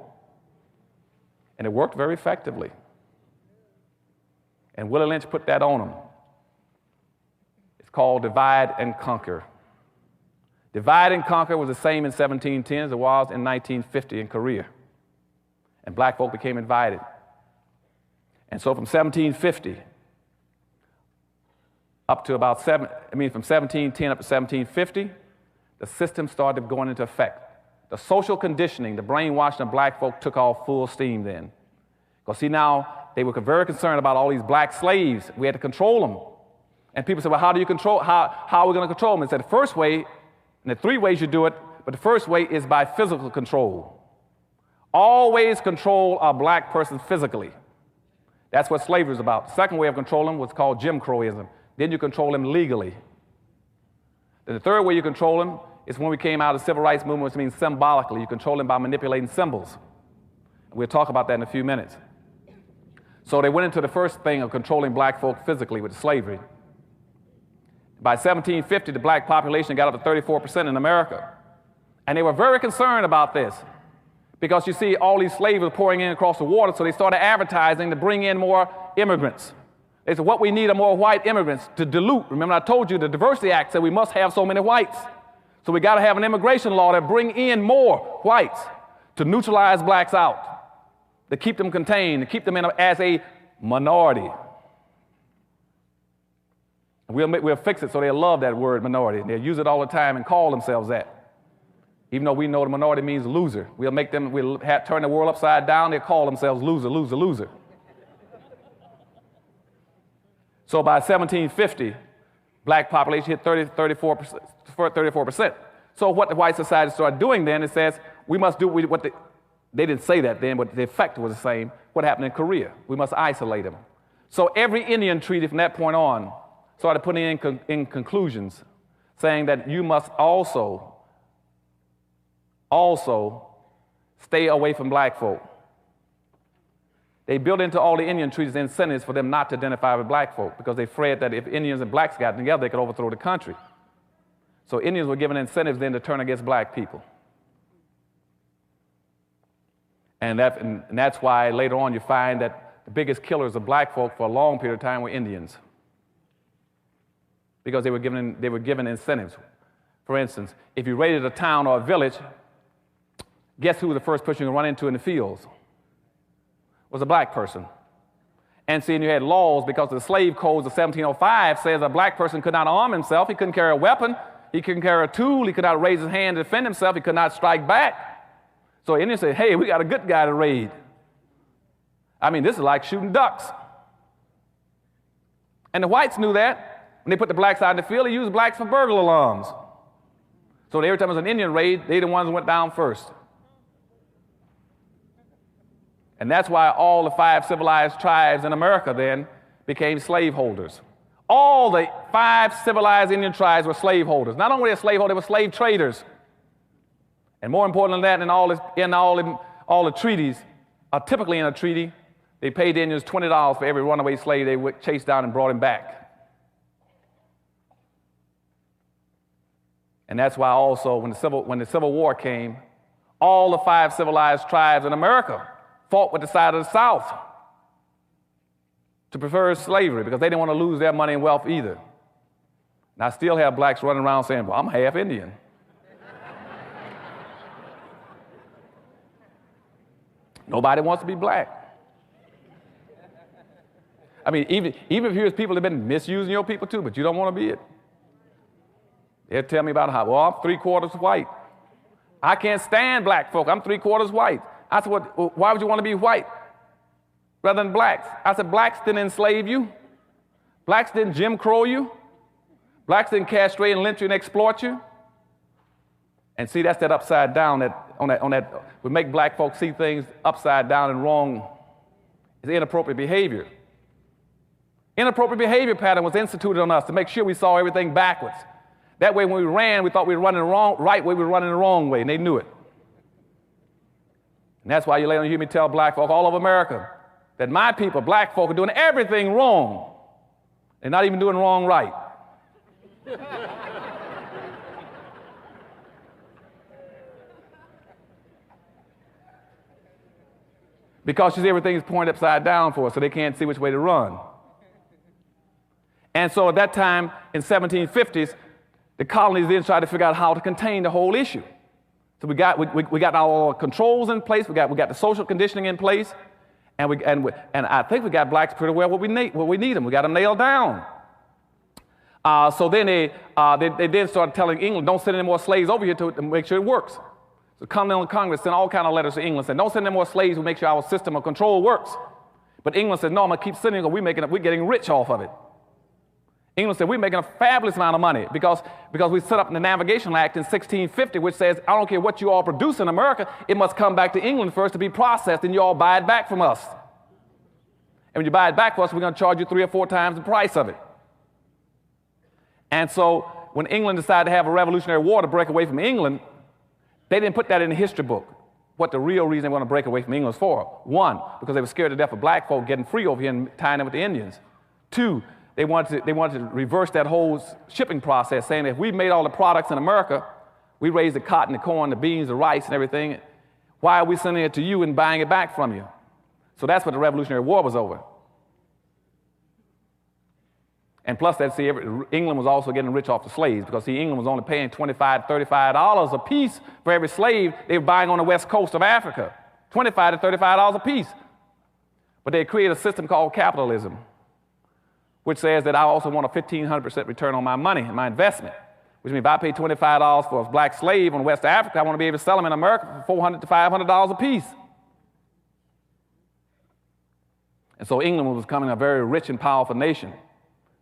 And it worked very effectively. And Willie Lynch put that on them. It's called divide and conquer. Divide and conquer was the same in 1710 as it was in 1950 in Korea. And black folk became invited. And so from 1750 up to about from 1710 up to 1750, the system started going into effect. The social conditioning, the brainwashing of black folk took off full steam then. Because see now, they were very concerned about all these black slaves. We had to control them. And people said, well, how are we going to control them? And said the first way, and there are 3 ways you do it, but the first way is by physical control. Always control a black person physically. That's what slavery is about. The second way of controlling them was called Jim Crowism. Then you control them legally. Then the third way you control them is when we came out of the civil rights movement, which means symbolically. You control them by manipulating symbols. We'll talk about that in a few minutes. So they went into the first thing of controlling black folk physically with slavery. By 1750, the black population got up to 34% in America. And they were very concerned about this because you see all these slaves were pouring in across the water, so they started advertising to bring in more immigrants. They said, what we need are more white immigrants to dilute. Remember, I told you the Diversity Act said we must have so many whites. So we got to have an immigration law that bring in more whites to neutralize blacks out, to keep them contained, to keep them as a minority. We'll fix it so they'll love that word minority. They'll use it all the time and call themselves that. Even though we know the minority means loser. We'll turn the world upside down. They'll call themselves loser, loser, loser. So by 1750, black population hit 34%. So what the white society started doing then, it says, we must do what they didn't say that then, but the effect was the same. What happened in Korea? We must isolate them. So every Indian treaty from that point on started putting in conclusions saying that you must also stay away from black folk. They built into all the Indian treaties incentives for them not to identify with black folk because they feared that if Indians and blacks got together, they could overthrow the country. So Indians were given incentives then to turn against black people. And that's why later on you find that the biggest killers of black folk for a long period of time were Indians, because they were given incentives. For instance, if you raided a town or a village, guess who was the first person you run into in the fields? Was a black person. And see, and you had laws because the slave codes of 1705 says a black person could not arm himself, he couldn't carry a weapon, he couldn't carry a tool, he could not raise his hand to defend himself, he could not strike back. So Indians said, hey, we got a good guy to raid. I mean, this is like shooting ducks. And the whites knew that. When they put the blacks out in the field, they used blacks for burglar alarms. So every time there was an Indian raid, they the ones who went down first. And that's why all the 5 civilized tribes in America then became slaveholders. All the 5 civilized Indian tribes were slaveholders. Not only were they slaveholders, they were slave traders. And more important than that, in all the treaties, typically in a treaty, they paid the Indians $20 for every runaway slave they chased down and brought him back. And that's why also when the Civil War came, all the 5 civilized tribes in America fought with the side of the South to prefer slavery because they didn't want to lose their money and wealth either. And I still have blacks running around saying, well, I'm half Indian. Nobody wants to be black. I mean, even if here's people that have been misusing your people too, but you don't want to be it. They'll tell me about how, well, I'm 3/4 white. I can't stand black folk. I'm 3/4 white. I said, well, why would you want to be white rather than blacks? I said, blacks didn't enslave you. Blacks didn't Jim Crow you. Blacks didn't castrate and lynch you and exploit you. And see, that's that upside down, we make black folks see things upside down and wrong. It's inappropriate behavior. Inappropriate behavior pattern was instituted on us to make sure we saw everything backwards. That way when we ran, we thought we were running the right way, we were running the wrong way, and they knew it. And that's why you later hear me tell black folk all over America that my people, black folk, are doing everything wrong. They're not even doing wrong right. Because you see, everything is pointed upside down for us, so they can't see which way to run. And so at that time, in 1750s, the colonies then tried to figure out how to contain the whole issue. So we got our controls in place, we got the social conditioning in place, and I think we got blacks pretty well where we need them. We got them nailed down. So then they then started telling England, don't send any more slaves over here to make sure it works. So Continental Congress sent all kind of letters to England saying, don't send any more slaves to make sure our system of control works. But England said, no, I'm going to keep sending them because we're getting rich off of it. England said, we're making a fabulous amount of money because we set up the Navigation Act in 1650, which says, I don't care what you all produce in America, it must come back to England first to be processed, and you all buy it back from us. And when you buy it back from us, we're going to charge you 3 or 4 times the price of it. And so when England decided to have a Revolutionary War to break away from England, they didn't put that in the history book, what the real reason they want to break away from England was for. 1, because they were scared to death of black folk getting free over here and tying them with the Indians. 2, they wanted to reverse that whole shipping process, saying that if we made all the products in America, we raised the cotton, the corn, the beans, the rice, and everything, why are we sending it to you and buying it back from you? So that's what the Revolutionary War was over. And plus, England was also getting rich off the slaves because, see, England was only paying $25 to $35 a piece for every slave they were buying on the west coast of Africa. $25 to $35 a piece. But they created a system called capitalism, which says that I also want a 1,500% return on my money and my investment, which means if I pay $25 for a black slave on West Africa, I want to be able to sell them in America for $400 to $500 a piece. And so England was becoming a very rich and powerful nation.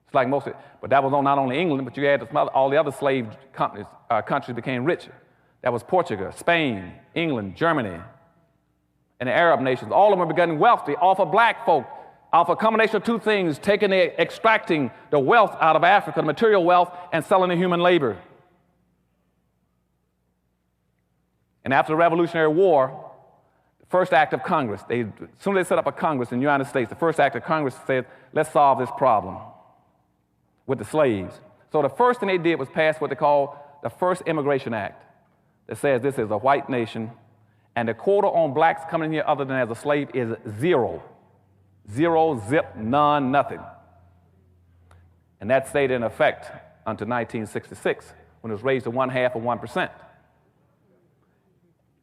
It's like most of it. But that was not only England, but you had all the other slave countries became rich. That was Portugal, Spain, England, Germany, and the Arab nations. All of them were becoming wealthy off of black folk, off a combination of 2 things, extracting the wealth out of Africa, the material wealth, and selling the human labor. And after the Revolutionary War, the first act of Congress, as soon as they set up a Congress in the United States, the first act of Congress said, let's solve this problem with the slaves. So the first thing they did was pass what they call the First Immigration Act that says this is a white nation, and the quota on blacks coming here other than as a slave is 0. 0, zip, none, nothing. And that stayed in effect until 1966, when it was raised to 1/2 of 1%.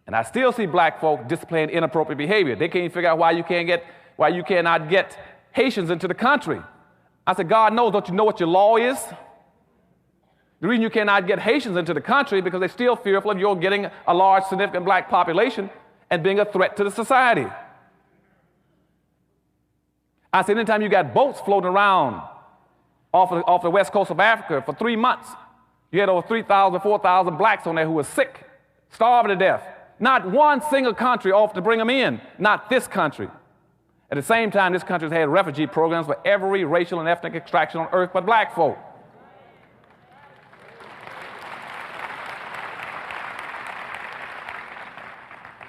And I still see black folk displaying inappropriate behavior. They can't figure out why you cannot get Haitians into the country. I said, God knows, don't you know what your law is? The reason you cannot get Haitians into the country is because they're still fearful of you getting a large, significant black population and being a threat to the society. I said, anytime you got boats floating around off the west coast of Africa for 3 months, you had over 3,000, 4,000 blacks on there who were sick, starving to death. Not one single country offered to bring them in, not this country. At the same time, this country has had refugee programs for every racial and ethnic extraction on earth but black folk.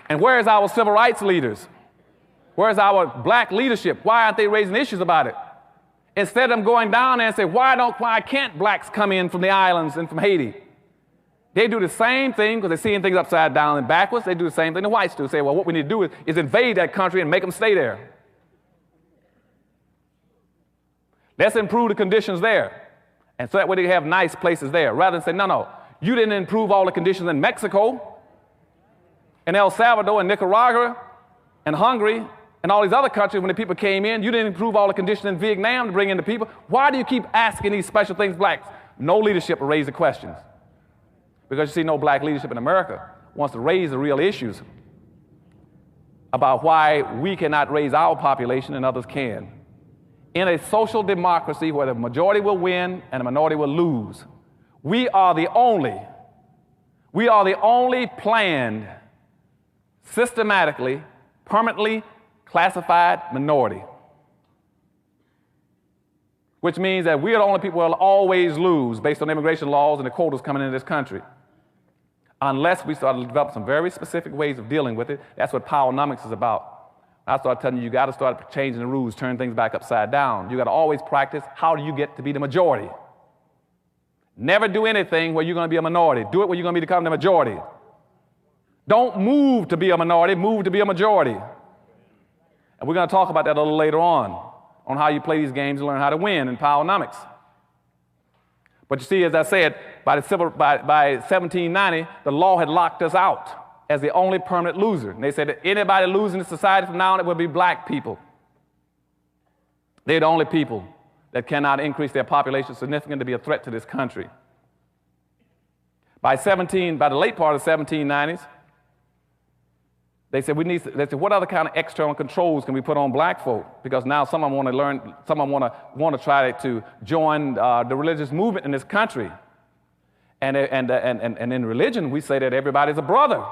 And where is our civil rights leaders? Where is our black leadership? Why aren't they raising issues about it? Instead of them going down there and say, why can't blacks come in from the islands and from Haiti? They do the same thing because they're seeing things upside down and backwards. They do the same thing the whites do. Say, well, what we need to do is invade that country and make them stay there. Let's improve the conditions there. And so that way they have nice places there. Rather than say, no, you didn't improve all the conditions in Mexico, and El Salvador, and Nicaragua, and Hungary, and all these other countries when the people came in. You didn't improve all the conditions in Vietnam to bring in the people. Why do you keep asking these special things, blacks? No leadership will raise the questions. Because you see, no black leadership in America wants to raise the real issues about why we cannot raise our population and others can. In a social democracy where the majority will win and the minority will lose, we are the only planned, systematically, permanently classified minority. Which means that we are the only people who will always lose based on immigration laws and the quotas coming into this country. Unless we start to develop some very specific ways of dealing with it. That's what powernomics is about. I started telling you got to start changing the rules, turn things back upside down. You got to always practice, how do you get to be the majority? Never do anything where you're going to be a minority. Do it where you're going to become the majority. Don't move to be a minority, move to be a majority. And we're going to talk about that a little later on how you play these games and learn how to win in powernomics. But you see, as I said, by 1790, the law had locked us out as the only permanent loser. And they said that anybody losing in society from now on, it will be black people. They're the only people that cannot increase their population significantly to be a threat to this country. By the late part of the 1790s, they said what other kind of external controls can we put on black folk? Because now some of them want to learn, some of them want to try to join the religious movement in this country. And in religion, we say that everybody's a brother.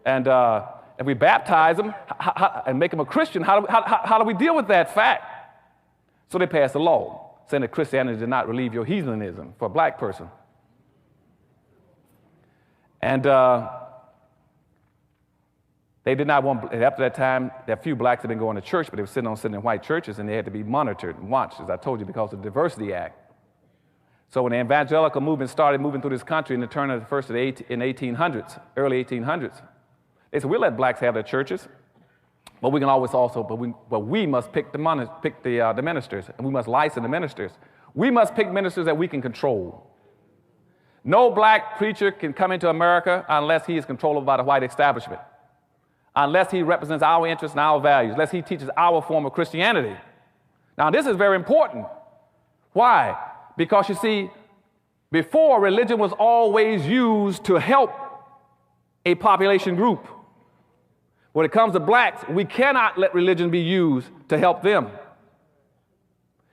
And if we baptize them and make them a Christian, how do we deal with that fact? So they passed a law saying that Christianity did not relieve your heathenism for a black person. And they did not want, after that time, there few blacks had been going to church, but they were sitting in white churches, and they had to be monitored and watched, as I told you, because of the Diversity Act. So when the evangelical movement started moving through this country in the turn of the first of the 1800s, early 1800s, they said, we'll let blacks have their churches, but we can always also, but we must pick the ministers, and we must license the ministers. We must pick ministers that we can control. No black preacher can come into America unless he is controlled by the white establishment, unless he represents our interests and our values, unless he teaches our form of Christianity. Now, this is very important. Why? Because, you see, before, religion was always used to help a population group. When it comes to blacks, we cannot let religion be used to help them.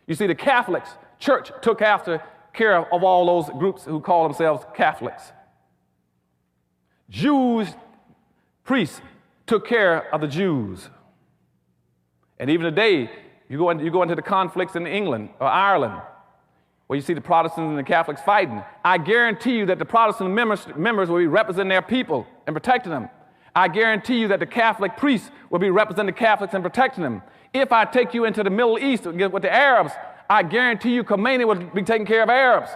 You see, the Catholics, church took care of all those groups who call themselves Catholics. Jews, priests, took care of the Jews. And even today, you go into the conflicts in England or Ireland, where you see the Protestants and the Catholics fighting. I guarantee you that the Protestant members will be representing their people and protecting them. I guarantee you that the Catholic priests will be representing the Catholics and protecting them. If I take you into the Middle East with the Arabs, I guarantee you Khomeini will be taking care of Arabs.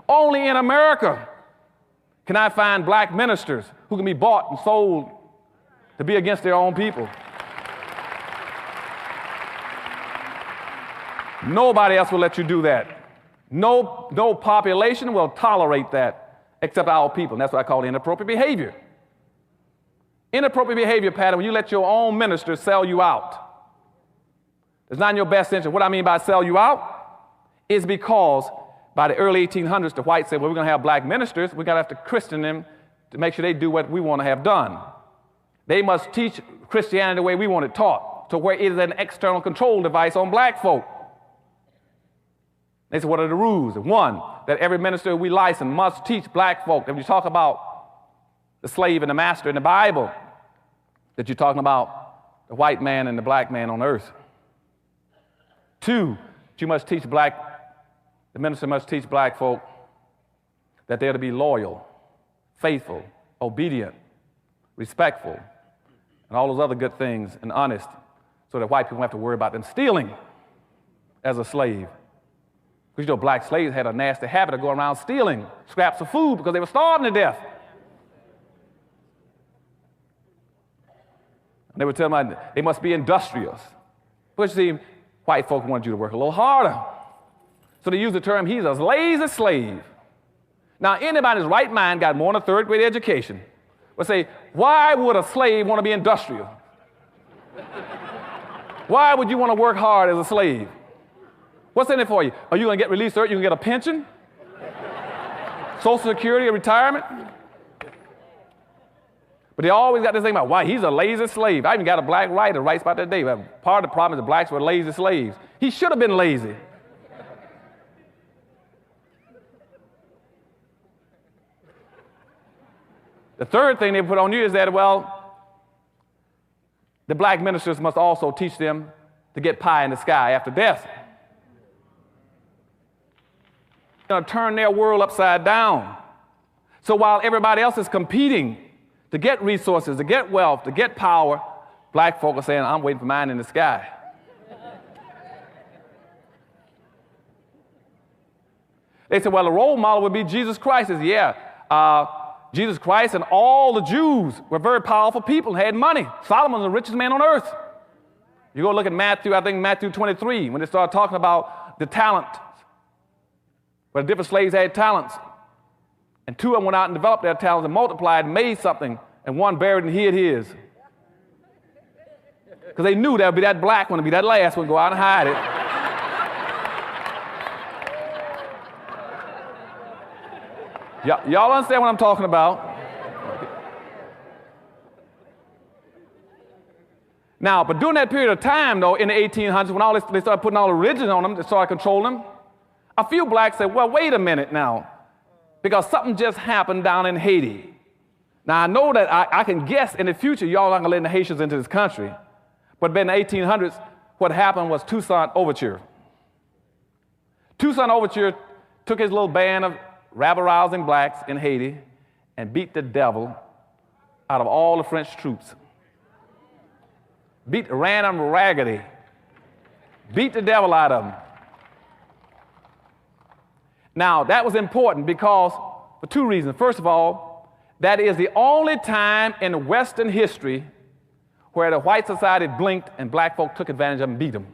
Only in America can I find black ministers who can be bought and sold to be against their own people. Nobody else will let you do that. No population will tolerate that except our people. And that's what I call inappropriate behavior. Inappropriate behavior pattern when you let your own ministers sell you out. It's not in your best interest. What I mean by sell you out is because by the early 1800s, the whites said, well, we're going to have black ministers. We're going to have to Christian them to make sure they do what we want to have done. They must teach Christianity the way we want it taught, to where it is an external control device on black folk. They said, what are the rules? One, that every minister we license must teach black folk. If you talk about the slave and the master in the Bible, that you're talking about the white man and the black man on earth. Two, the minister must teach black folk that they're to be loyal, faithful, obedient, respectful, and all those other good things, and honest, so that white people don't have to worry about them stealing as a slave. Because, you know, black slaves had a nasty habit of going around stealing scraps of food because they were starving to death. And they would tell them they must be industrious. But you see, white folk wanted you to work a little harder. So they use the term, he's a lazy slave. Now, anybody in his right mind got more than a third grade education would say, why would a slave want to be industrious? Why would you want to work hard as a slave? What's in it for you? Are you going to get released early? You can get a pension? Social Security or retirement? But they always got this thing about why he's a lazy slave. I even got a black writer who writes about that day. Part of the problem is the blacks were lazy slaves. He should have been lazy. The third thing they put on you is that, well, the black ministers must also teach them to get pie in the sky after death. They're going to turn their world upside down. So while everybody else is competing to get resources, to get wealth, to get power, black folk are saying, I'm waiting for mine in the sky. They said, well, the role model would be Jesus Christ. Jesus Christ and all the Jews were very powerful people and had money. Solomon was the richest man on earth. You go look at Matthew, I think Matthew 23, when they start talking about the talent, where the different slaves had talents. And two of them went out and developed their talents and multiplied and made something, and one buried and hid his. Because they knew there would be that black one, to be that last one, go out and hide it. Y'all understand what I'm talking about? Now, but during that period of time, though, in the 1800s, when they started putting all the religion on them, they started controlling them, a few blacks said, well, wait a minute now, because something just happened down in Haiti. Now, I know that I can guess in the future, y'all aren't going to let the Haitians into this country. But in the 1800s, what happened was Toussaint Overture. Toussaint Overture took his little band of rabble-rousing blacks in Haiti and beat the devil out of all the French troops. Ran them raggedy. Beat the devil out of them. Now, that was important because, for two reasons. First of all, that is the only time in Western history where the white society blinked and black folk took advantage of them and beat them.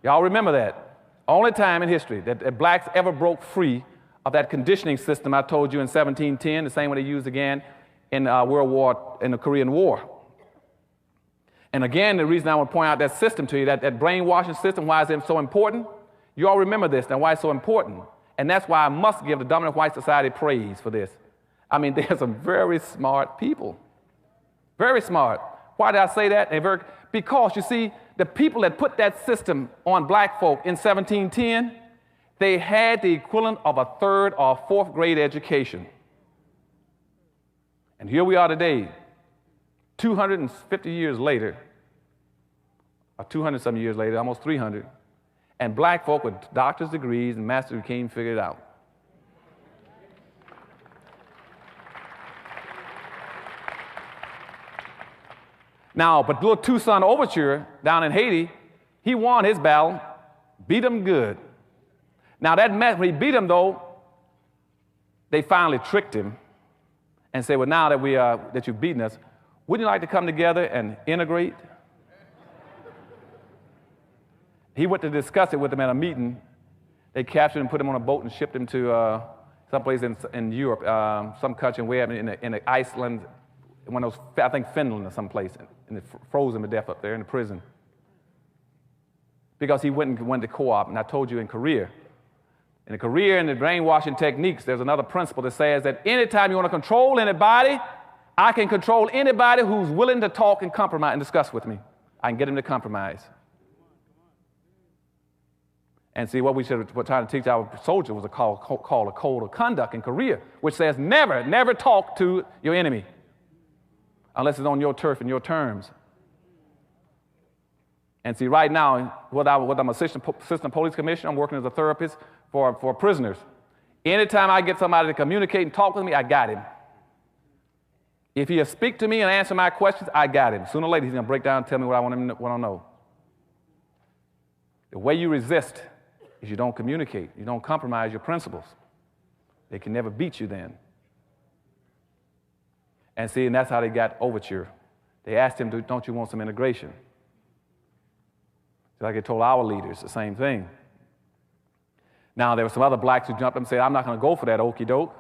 Y'all remember that? Only time in history that blacks ever broke free of that conditioning system I told you in 1710, the same one they used again in the Korean War. And again, the reason I want to point out that system to you, that brainwashing system, why is it so important? You all remember this, and why it's so important. And that's why I must give the dominant white society praise for this. I mean, they're some very smart people. Very smart. Why did I say that? Because, you see, the people that put that system on black folk in 1710, they had the equivalent of a third or fourth grade education. And here we are today, 250 years later, or 200-some years later, almost 300, and black folk with doctor's degrees and master's degrees can't even figure it out. Now, but little Toussaint Overture down in Haiti, he won his battle, beat him good. Now, that meant when he beat him, though, they finally tricked him and said, well, now that you've beaten us, wouldn't you like to come together and integrate? He went to discuss it with them at a meeting. They captured him, put him on a boat, and shipped him to someplace in Europe, some country in Iceland, one of those, I think Finland or someplace, and they froze him to death up there in the prison. Because he went to co-op, and I told you in Korea and the brainwashing techniques, there's another principle that says that anytime you want to control anybody, I can control anybody who's willing to talk and compromise and discuss with me. I can get him to compromise. And see, what we're trying to teach our soldiers was called a code of conduct in Korea, which says never talk to your enemy unless it's on your turf and your terms. And see, right now, I'm assistant police commissioner, I'm working as a therapist for prisoners. Anytime I get somebody to communicate and talk with me, I got him. If he'll speak to me and answer my questions, I got him. Sooner or later, he's going to break down and tell me what I want to know. The way you resist is you don't communicate. You don't compromise your principles. They can never beat you then. And see, and that's how they got Overture. They asked him, don't you want some integration? Like they told our leaders the same thing. Now, there were some other blacks who jumped up and said, I'm not going to go for that okey doke.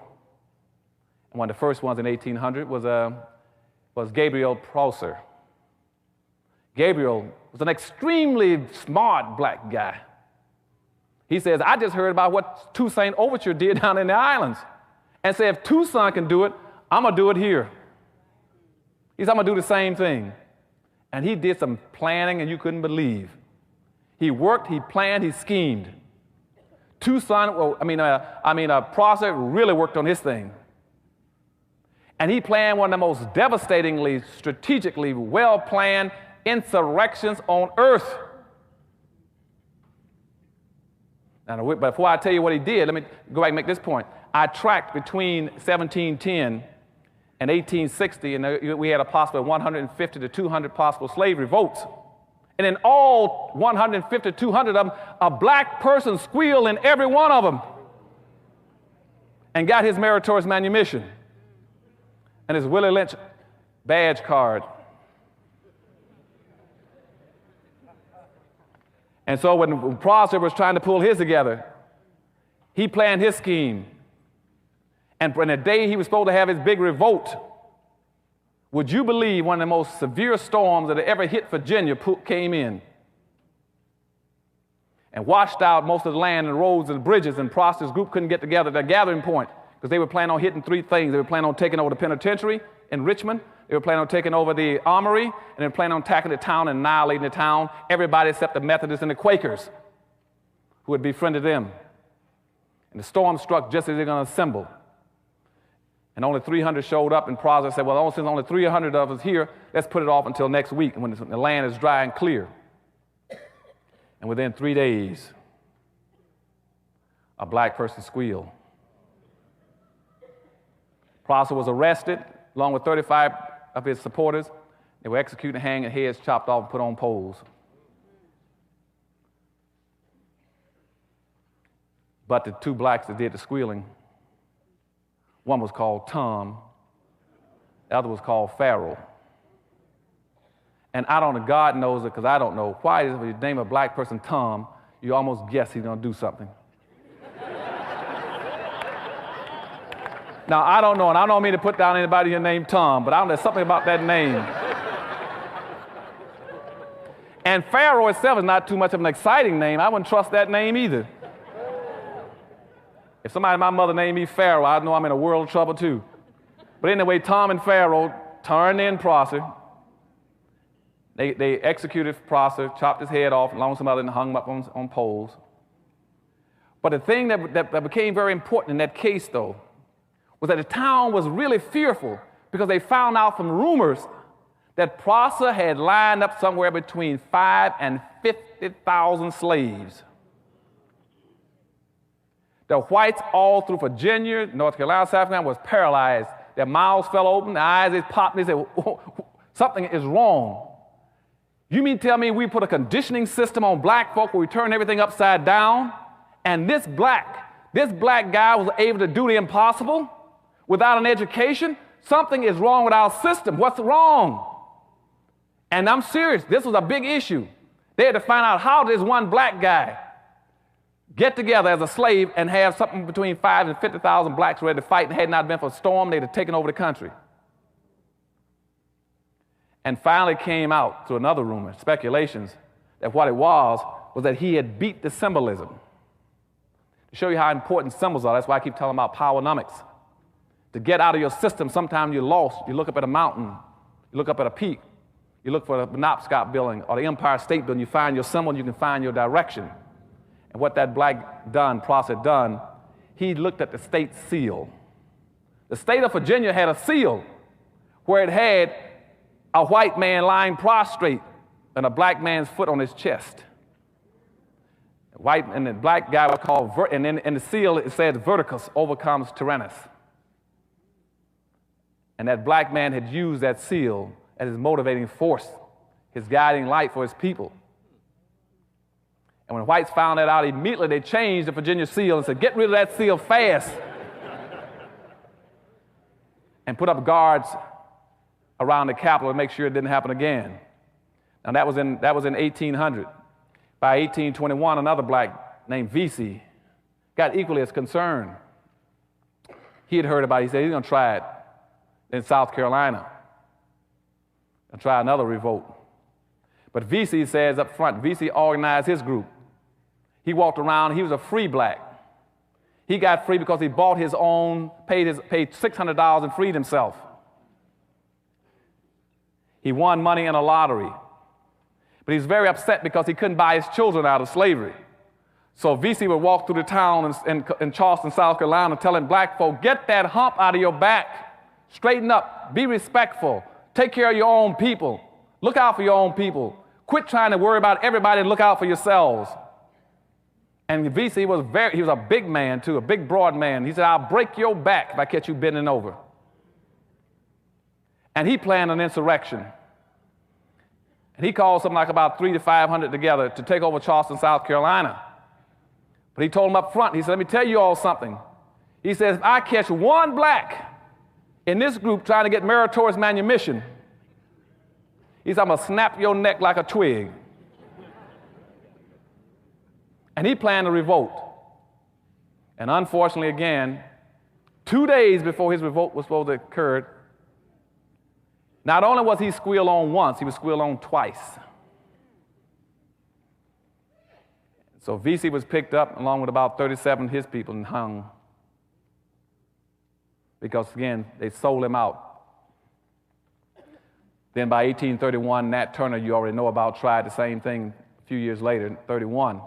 And one of the first ones in 1800 was Gabriel Prosser. Gabriel was an extremely smart black guy. He says, I just heard about what Toussaint Overture did down in the islands. And said, if Toussaint can do it, I'm going to do it here. He said, I'm going to do the same thing. And he did some planning, and you couldn't believe. He worked, he planned, he schemed. Prosser really worked on his thing. And he planned one of the most devastatingly, strategically well-planned insurrections on earth. Now, but before I tell you what he did, let me go back and make this point. I tracked between 1710 and 1860, and we had a possible 150 to 200 possible slavery votes. And in all 150 to 200 of them, a black person squealed in every one of them and got his meritorious manumission and his Willie Lynch badge card. And so when Prosper was trying to pull his together, he planned his scheme. And on the day he was supposed to have his big revolt, would you believe one of the most severe storms that had ever hit Virginia came in and washed out most of the land and roads and bridges, and Prosper's group couldn't get together at their gathering point because they were planning on hitting three things. They were planning on taking over the penitentiary in Richmond, they were planning on taking over the armory, and they were planning on attacking the town and annihilating the town, everybody except the Methodists and the Quakers who had befriended them. And the storm struck just as they're going to assemble. And only 300 showed up, and Prosper said, well, since only 300 of us here, let's put it off until next week when the land is dry and clear. And within 3 days, a black person squealed. Prosper was arrested along with 35 of his supporters. They were executed, hanged, and heads chopped off and put on poles. But the two blacks that did the squealing, one was called Tom, the other was called Pharaoh. And I don't know, God knows it because I don't know. Why is it when you name a black person Tom, you almost guess he's going to do something? Now, I don't know, and I don't mean to put down anybody named Tom, but there's something about that name. And Pharaoh itself is not too much of an exciting name. I wouldn't trust that name either. If somebody, my mother named me Pharaoh, I'd know I'm in a world of trouble too. But anyway, Tom and Pharaoh turned in Prosper. They executed Prosper, chopped his head off, along with some other, and hung him up on poles. But the thing that became very important in that case, though, was that the town was really fearful because they found out from rumors that Prosper had lined up somewhere between 5,000 and 50,000 slaves. The whites all through Virginia, North Carolina, South Carolina was paralyzed. Their mouths fell open, their eyes they popped, and they said, something is wrong. You mean tell me we put a conditioning system on black folk where we turn everything upside down, and this black guy was able to do the impossible without an education? Something is wrong with our system. What's wrong? And I'm serious, this was a big issue. They had to find out how does one black guy get together as a slave and have something between 5,000 and 50,000 blacks ready to fight, and had it not been for a storm, they'd have taken over the country. And finally came out through another rumor, speculations, that what it was that he had beat the symbolism. To show you how important symbols are, that's why I keep telling about powernomics. To get out of your system, sometimes you're lost. You look up at a mountain, you look up at a peak, you look for the Penobscot building or the Empire State Building, you find your symbol, and you can find your direction. And what that black Prosper done, he looked at the state seal. The state of Virginia had a seal where it had a white man lying prostrate and a black man's foot on his chest. White and the black guy was called, and in the seal it said, Verticus overcomes Tyrannus. And that black man had used that seal as his motivating force, his guiding light for his people. And when whites found that out, immediately they changed the Virginia seal and said, get rid of that seal fast. And put up guards around the Capitol to make sure it didn't happen again. Now that was in 1800. By 1821, another black named Vesey got equally as concerned. He had heard about it. He said he's going to try it in South Carolina and try another revolt. But Vesey says up front, Vesey organized his group. He walked around, he was a free black. He got free because he bought his own, paid $600 and freed himself. He won money in a lottery. But he was very upset because he couldn't buy his children out of slavery. So Vesey would walk through the town in Charleston, South Carolina, telling black folk, get that hump out of your back. Straighten up. Be respectful. Take care of your own people. Look out for your own people. Quit trying to worry about everybody and look out for yourselves. And Vesey was a big man too, a big broad man. He said, I'll break your back if I catch you bending over. And he planned an insurrection. And he called something like about 300 to 500 together to take over Charleston, South Carolina. But he told them up front, he said, let me tell you all something. He says, if I catch one black in this group trying to get meritorious manumission, he said, I'm going to snap your neck like a twig. And he planned a revolt. And unfortunately, again, 2 days before his revolt was supposed to occur, not only was he squealed on once, he was squealed on twice. So VC was picked up along with about 37 of his people and hung. Because, again, they sold him out. Then by 1831, Nat Turner, you already know about, tried the same thing a few years later, in 31.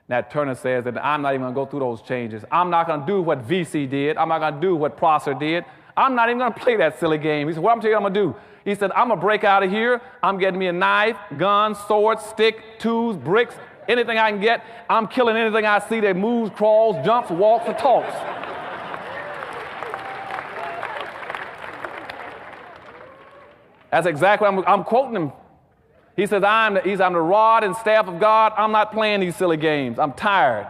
Nat Turner says that I'm not even going to go through those changes. I'm not going to do what VC did. I'm not going to do what Prosser did. I'm not even going to play that silly game. He said, what I'm telling you I'm going to do? He said, I'm going to break out of here. I'm getting me a knife, gun, sword, stick, tools, bricks, anything I can get. I'm killing anything I see that moves, crawls, jumps, walks, or talks. That's exactly what I'm quoting him. He says, I'm the rod and staff of God. I'm not playing these silly games. I'm tired.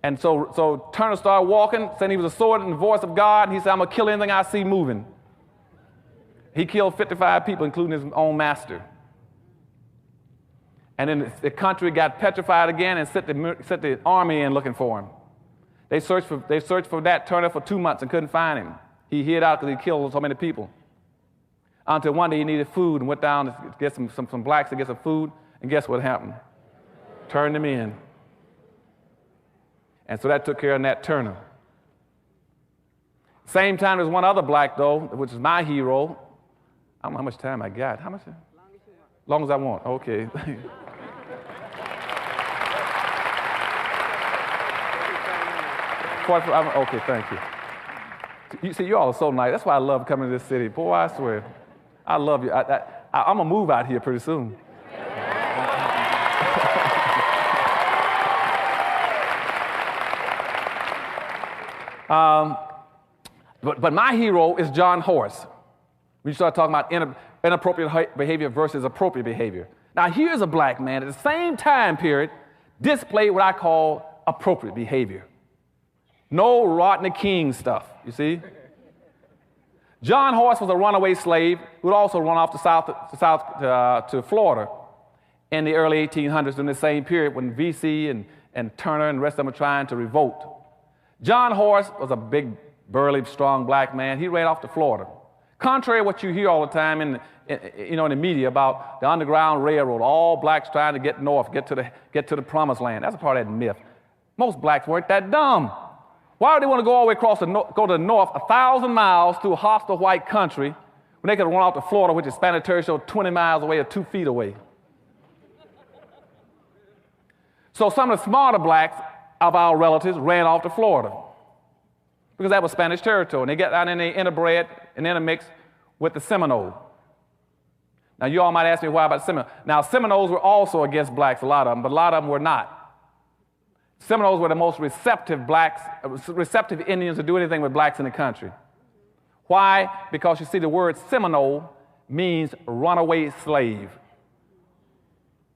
And so Turner started walking, saying he was a sword in the voice of God. And he said, I'm going to kill anything I see moving. He killed 55 people, including his own master. And then the country got petrified again and sent the army in looking for him. They searched for Nat Turner for 2 months and couldn't find him. He hid out because he killed so many people. Until one day he needed food and went down to get some blacks to get some food, and guess what happened? Turned them in. And so that took care of Nat Turner. Same time, there's one other black, though, which is my hero. I don't know how much time I got. How much? Long as I want. Okay. Okay, thank you. You see, you all are so nice. That's why I love coming to this city. Boy, I swear. I love you. I'm going to move out here pretty soon. But my hero is John Horace. We start talking about inappropriate behavior versus appropriate behavior. Now, here's a black man at the same time period displayed what I call appropriate behavior. No Rodney King stuff, you see? John Horace was a runaway slave who had also run off to Florida in the early 1800s during the same period when VC and Turner and the rest of them were trying to revolt. John Horace was a big, burly, strong black man. He ran off to Florida. Contrary to what you hear all the time in the media about the Underground Railroad, all blacks trying to get north, get to the promised land. That's a part of that myth. Most blacks weren't that dumb. Why would they want to go all the way across go to the north 1,000 miles through a hostile white country when they could run out to Florida, which is Spanish territory, 20 miles away or 2 feet away? So some of the smarter blacks of our relatives ran off to Florida because that was Spanish territory. And they got down and they interbred and intermixed with the Seminoles. Now, you all might ask me why about Seminoles. Now, Seminoles were also against blacks, a lot of them, but a lot of them were not. Seminoles were the most receptive Indians to do anything with blacks in the country. Why? Because you see, the word Seminole means runaway slave.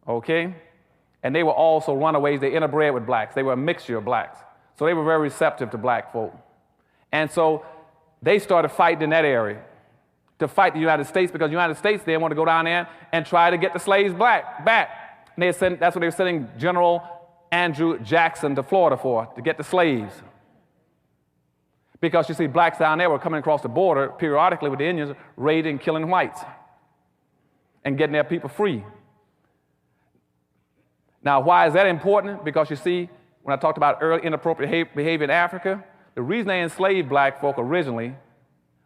Okay? And they were also runaways. They interbred with blacks. They were a mixture of blacks. So they were very receptive to black folk. And so they started fighting in that area to fight the United States because the United States, they wanted to go down there and try to get the slaves back. And that's what they were sending General Andrew Jackson to Florida for, to get the slaves. Because you see, blacks down there were coming across the border periodically with the Indians, raiding and killing whites and getting their people free. Now, why is that important? Because you see, when I talked about early inappropriate behavior in Africa, the reason they enslaved black folk originally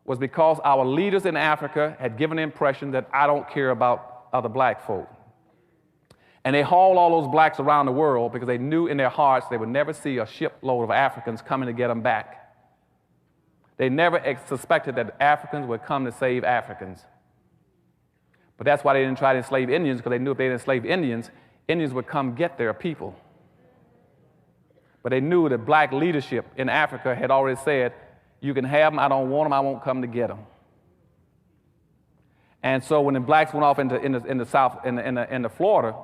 was because our leaders in Africa had given the impression that I don't care about other black folk. And they hauled all those blacks around the world because they knew in their hearts they would never see a shipload of Africans coming to get them back. They never suspected that Africans would come to save Africans. But that's why they didn't try to enslave Indians, because they knew if they didn't enslave Indians, Indians would come get their people. But they knew that black leadership in Africa had already said, you can have them, I don't want them, I won't come to get them. And so when the blacks went off into the South, into Florida,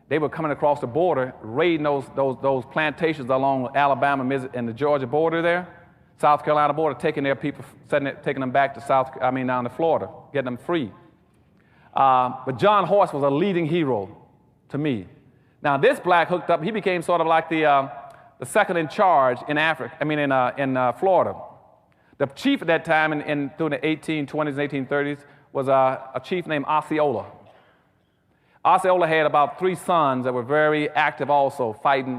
they were coming across the border, raiding those plantations along Alabama and the Georgia border there, South Carolina border, taking their people, taking them back to down to Florida, getting them free. But John Horace was a leading hero to me. Now, this black hooked up, he became sort of like the second in charge in in Florida. The chief at that time, during the 1820s and 1830s, was a chief named Osceola. Osceola had about 3 sons that were very active also, fighting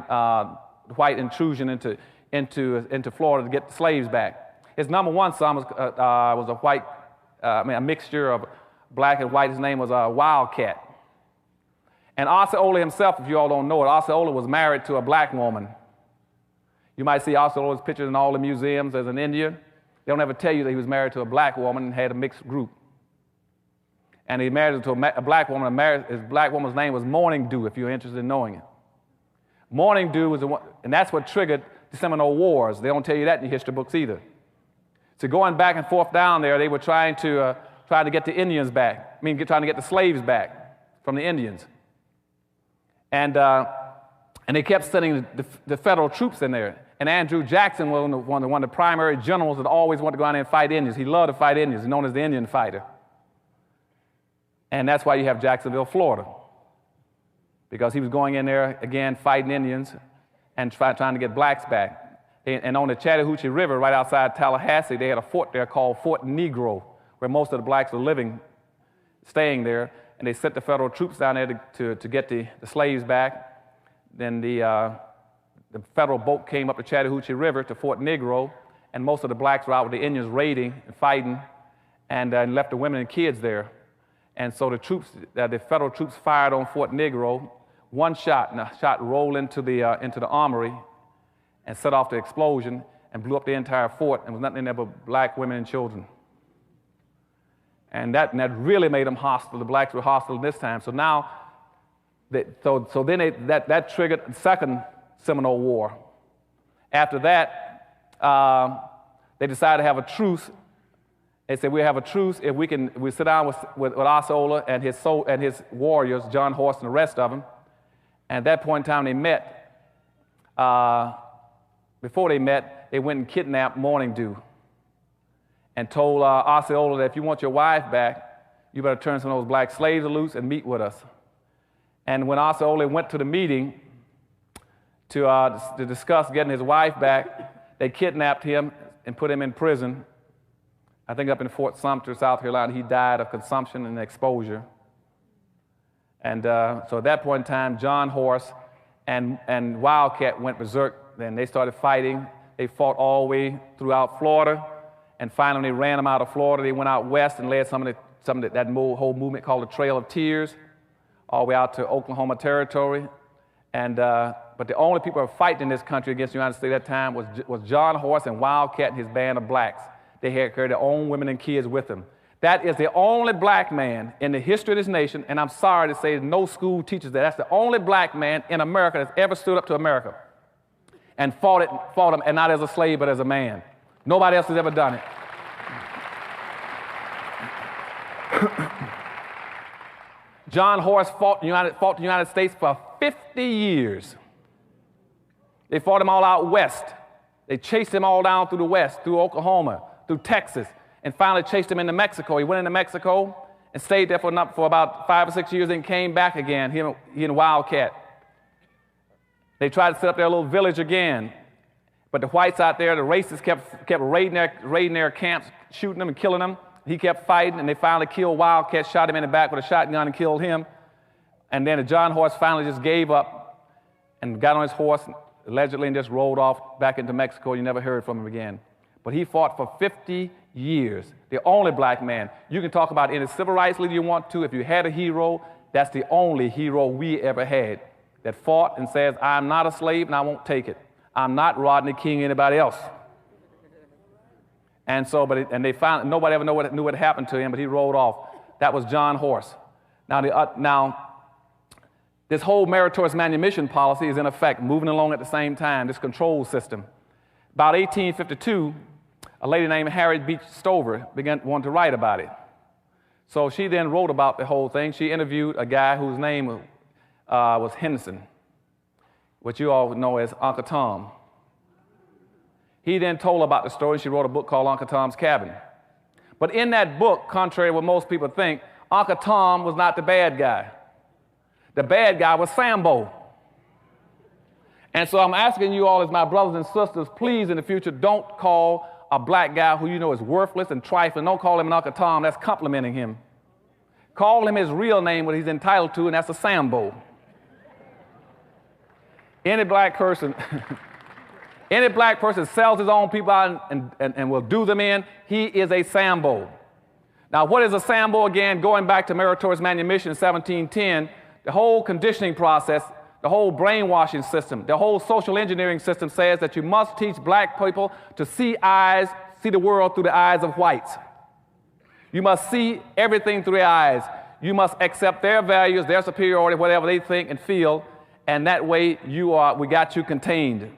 white intrusion into Florida to get the slaves back. His number 1 son was a white, a mixture of black and white. His name was Wildcat. And Osceola himself, if you all don't know it, Osceola was married to a black woman. You might see Osceola's pictures in all the museums as an Indian. They don't ever tell you that he was married to a black woman and had a mixed group. And he married to a black woman. His black woman's name was Morning Dew, if you're interested in knowing it. Morning Dew was the one, and that's what triggered the Seminole Wars. They don't tell you that in your history books either. So going back and forth down there, they were trying to get the Indians back. Trying to get the slaves back from the Indians. And they kept sending the federal troops in there. And Andrew Jackson was one of the primary generals that always wanted to go out there and fight Indians. He loved to fight Indians. He's known as the Indian fighter. And that's why you have Jacksonville, Florida. Because he was going in there, again, fighting Indians and trying to get blacks back. And on the Chattahoochee River, right outside Tallahassee, they had a fort there called Fort Negro, where most of the blacks were living, staying there. And they sent the federal troops down there to get the slaves back. Then the federal boat came up the Chattahoochee River to Fort Negro, and most of the blacks were out with the Indians raiding and fighting, and left the women and kids there. And so the federal troops fired on Fort Negro, 1 shot, and a shot rolled into the armory and set off the explosion and blew up the entire fort, and was nothing in there but black women and children. And that really made them hostile. The blacks were hostile this time. So now, that triggered the Second Seminole War. After that, they decided to have a truce. They said, we'll have a truce if we sit down with Osceola and his warriors, John Horse and the rest of them. And at that point in time, they met. Before they met, they went and kidnapped Morning Dew and told Osceola that if you want your wife back, you better turn some of those black slaves loose and meet with us. And when Osceola went to the meeting to discuss getting his wife back, they kidnapped him and put him in prison. I think up in Fort Sumter, South Carolina. He died of consumption and exposure. And so at that point in time, John Horse and Wildcat went berserk. Then they started fighting. They fought all the way throughout Florida. And finally, they ran them out of Florida. They went out west and led some of that whole movement called the Trail of Tears, all the way out to Oklahoma Territory. And but the only people who were fighting in this country against the United States at that time was John Horse and Wildcat and his band of blacks. They had carried their own women and kids with them. That is the only black man in the history of this nation, and I'm sorry to say no school teaches that. That's the only black man in America that's ever stood up to America and fought him, and not as a slave, but as a man. Nobody else has ever done it. John Horse fought the United States for 50 years. They fought him all out west. They chased him all down through the west, through Oklahoma, through Texas, and finally chased him into Mexico. He went into Mexico and stayed there for about 5 or 6 years, and came back again, he and Wildcat. They tried to set up their little village again, but the whites out there, the racists, kept raiding their camps, shooting them and killing them. He kept fighting, and they finally killed Wildcat, shot him in the back with a shotgun and killed him. And then John Horse finally just gave up and got on his horse, allegedly, and just rolled off back into Mexico. You never heard from him again. But he fought for 50 years, the only black man. You can talk about any civil rights leader you want to. If you had a hero, that's the only hero we ever had that fought and says, I'm not a slave and I won't take it. I'm not Rodney King or anybody else. And so, they found nobody ever knew what happened to him, but he rolled off. That was John Horse. Now, this whole meritorious manumission policy is in effect, moving along at the same time, this control system. About 1852, a lady named Harriet Beach Stover wanted to write about it. So she then wrote about the whole thing. She interviewed a guy whose name was Henderson, which you all know as Uncle Tom. He then told about the story. She wrote a book called Uncle Tom's Cabin. But in that book, contrary to what most people think, Uncle Tom was not the bad guy. The bad guy was Sambo. And so I'm asking you all as my brothers and sisters, please in the future, don't call a black guy who you know is worthless and trifling. Don't call him an Uncle Tom. That's complimenting him. Call him his real name, what he's entitled to, and that's a Sambo. Any black person sells his own people out and will do them in, he is a Sambo. Now, what is a Sambo again? Going back to Meritorious Manumission in 1710, the whole conditioning process, the whole brainwashing system, the whole social engineering system says that you must teach black people to see the world through the eyes of whites. You must see everything through their eyes. You must accept their values, their superiority, whatever they think and feel, and that way we got you contained.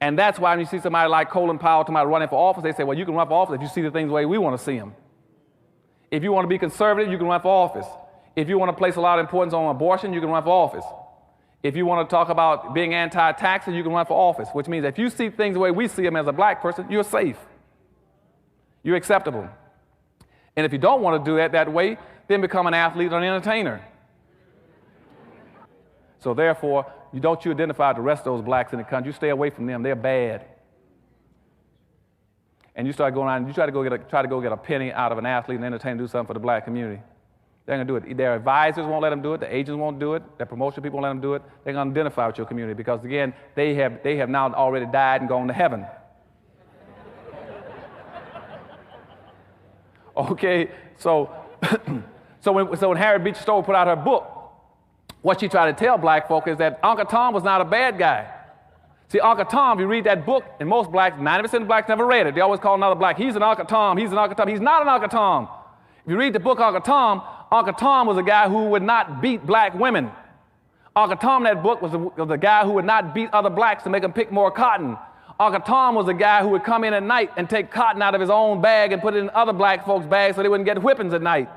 And that's why when you see somebody like Colin Powell running for office, they say, well, you can run for office if you see the things the way we want to see them. If you want to be conservative, you can run for office. If you want to place a lot of importance on abortion, you can run for office. If you want to talk about being anti-taxing, you can run for office, which means if you see things the way we see them as a black person, you're safe. You're acceptable. And if you don't want to do it that way, then become an athlete or an entertainer. So therefore, you identify the rest of those blacks in the country. You stay away from them. They're bad. And you start going out and you try to go get a penny out of an athlete and entertainer, do something for the black community. They're going to do it. Their advisors won't let them do it. The agents won't do it. Their promotion people won't let them do it. They're going to identify with your community because, again, they have now already died and gone to heaven. Okay, so when Harriet Beecher Stowe put out her book, what she tried to tell black folk is that Uncle Tom was not a bad guy. See, Uncle Tom, you read that book, and most blacks, 90% of blacks never read it. They always call another black, he's an Uncle Tom, he's an Uncle Tom. He's not an Uncle Tom. If you read the book Uncle Tom was a guy who would not beat black women. Uncle Tom in that book was a guy who would not beat other blacks to make them pick more cotton. Uncle Tom was a guy who would come in at night and take cotton out of his own bag and put it in other black folks' bags so they wouldn't get whippings at night.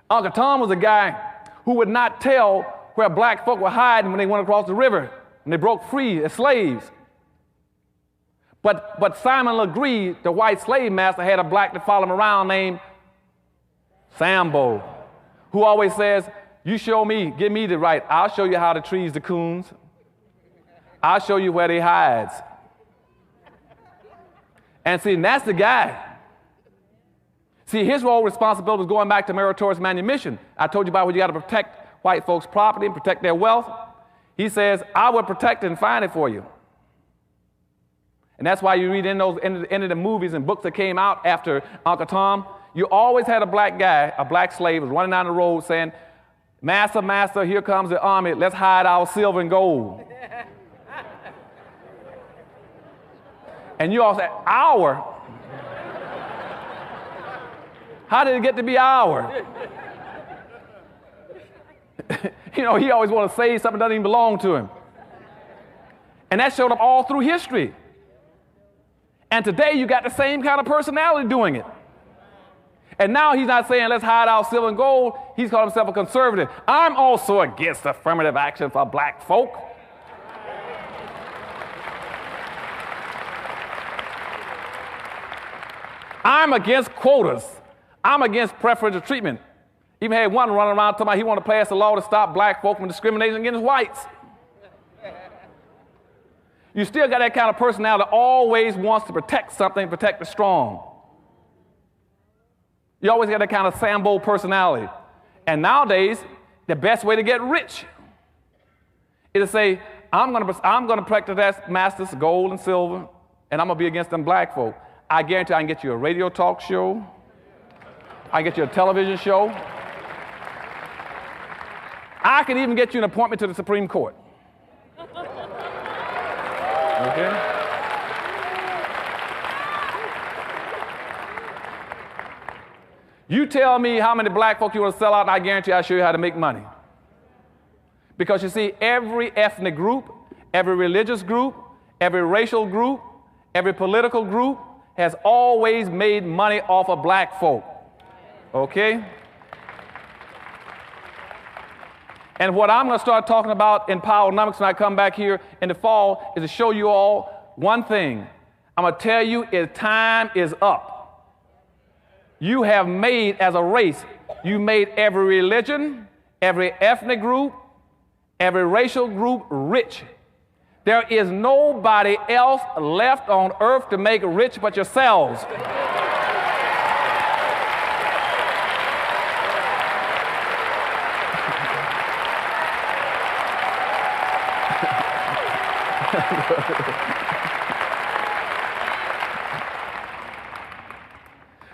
Uncle Tom was a guy who would not tell where black folk were hiding when they went across the river and they broke free as slaves. But Simon Legree, the white slave master, had a black that followed him around named Sambo, who always says, you show me, give me the right, I'll show you how to trees the coons. I'll show you where they hides. And see, that's the guy. See, his role responsibility was going back to Meritorious Manumission. I told you about where you got to protect white folks' property and protect their wealth. He says, I will protect it and find it for you. And that's why you read in the movies and books that came out after Uncle Tom, you always had a black guy, a black slave, was running down the road saying, Master, master, here comes the army, let's hide our silver and gold. And you all say, our? How did it get to be our? You know, he always wants to say something that doesn't even belong to him. And that showed up all through history. And today you got the same kind of personality doing it. And now he's not saying let's hide our silver and gold. He's called himself a conservative. I'm also against affirmative action for black folk. I'm against quotas. I'm against preferential treatment. Even had one running around talking about he wanted to pass a law to stop black folk from discriminating against whites. You still got that kind of personality that always wants to protect something, protect the strong. You always got that kind of Sambo personality. And nowadays, the best way to get rich is to say, I'm going to protect that master's gold and silver, and I'm going to be against them black folk. I guarantee I can get you a radio talk show. I can get you a television show. I can even get you an appointment to the Supreme Court. Okay? You tell me how many black folk you want to sell out, and I guarantee I'll show you how to make money. Because you see, every ethnic group, every religious group, every racial group, every political group has always made money off of black folk. Okay? And what I'm going to start talking about in Powernomics when I come back here in the fall is to show you all one thing. I'm going to tell you time is up. You have made, as a race, you made every religion, every ethnic group, every racial group rich. There is nobody else left on earth to make rich but yourselves.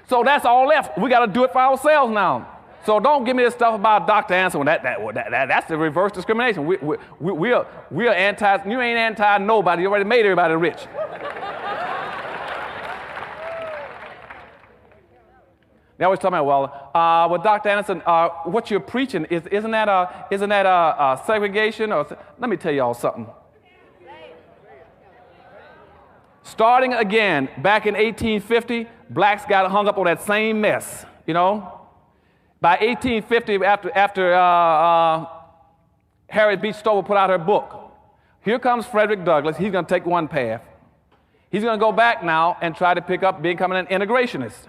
So that's all left. We got to do it for ourselves now. So don't give me this stuff about Dr. Anderson. That's the reverse discrimination. We are anti. You ain't anti nobody. You already made everybody rich. They always tell me, well, Dr. Anderson, what you're preaching isn't that segregation? Or let me tell y'all something. Starting again, back in 1850, blacks got hung up on that same mess, you know. By 1850, after Harriet Beecher Stover put out her book, here comes Frederick Douglass. He's going to take one path. He's going to go back now and try to pick up becoming an integrationist.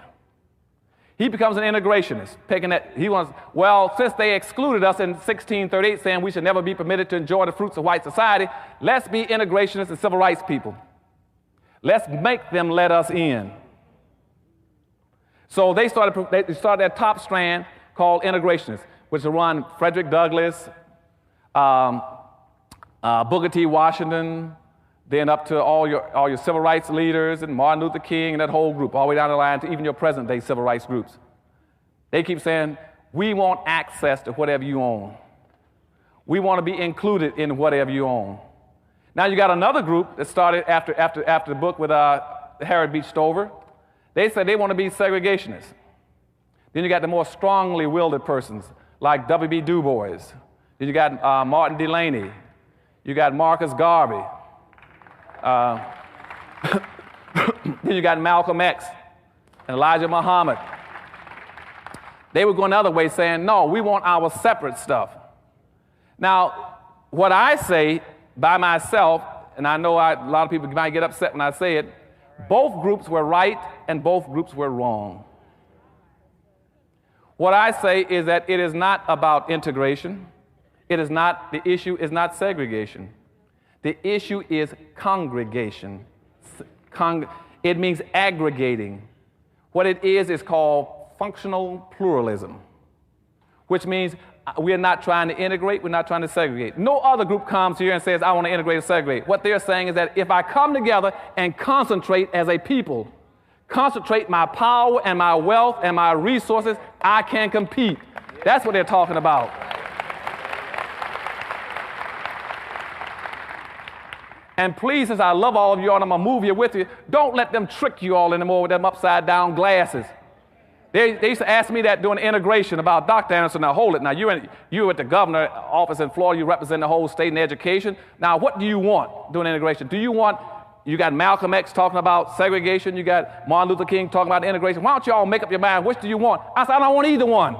He becomes an integrationist, picking that he wants. Well, since they excluded us in 1638, saying we should never be permitted to enjoy the fruits of white society, let's be integrationists and civil rights people. Let's make them let us in. So they started their top strand called integrationists, which will run Frederick Douglass, Booker T. Washington, then up to all your civil rights leaders and Martin Luther King and that whole group, all the way down the line to even your present-day civil rights groups. They keep saying, we want access to whatever you own. We want to be included in whatever you own. Now you got another group that started after the book with Harriet Beecher Stover. They said they want to be segregationists. Then you got the more strongly willed persons like W.B. Du Bois. Then you got Martin Delany. You got Marcus Garvey. Then you got Malcolm X and Elijah Muhammad. They were going the other way saying, no, we want our separate stuff. Now, what I say by myself, and I know a lot of people might get upset when I say it, both groups were right and both groups were wrong. What I say is that it is not about integration. The issue is not segregation. The issue is congregation. It means aggregating. What it is called functional pluralism, which means we are not trying to integrate, we're not trying to segregate. No other group comes here and says, I want to integrate and segregate. What they're saying is that if I come together and concentrate as a people, concentrate my power and my wealth and my resources, I can compete. That's what they're talking about. And please, since I love all of you all, I'm going to move here with you, don't let them trick you all anymore with them upside-down glasses. They used to ask me that during the integration about Dr. Anderson. Now, hold it. Now, you're at the governor's office in Florida. You represent the whole state in education. Now, what do you want during integration? You got Malcolm X talking about segregation. You got Martin Luther King talking about integration. Why don't you all make up your mind? Which do you want? I said, I don't want either one.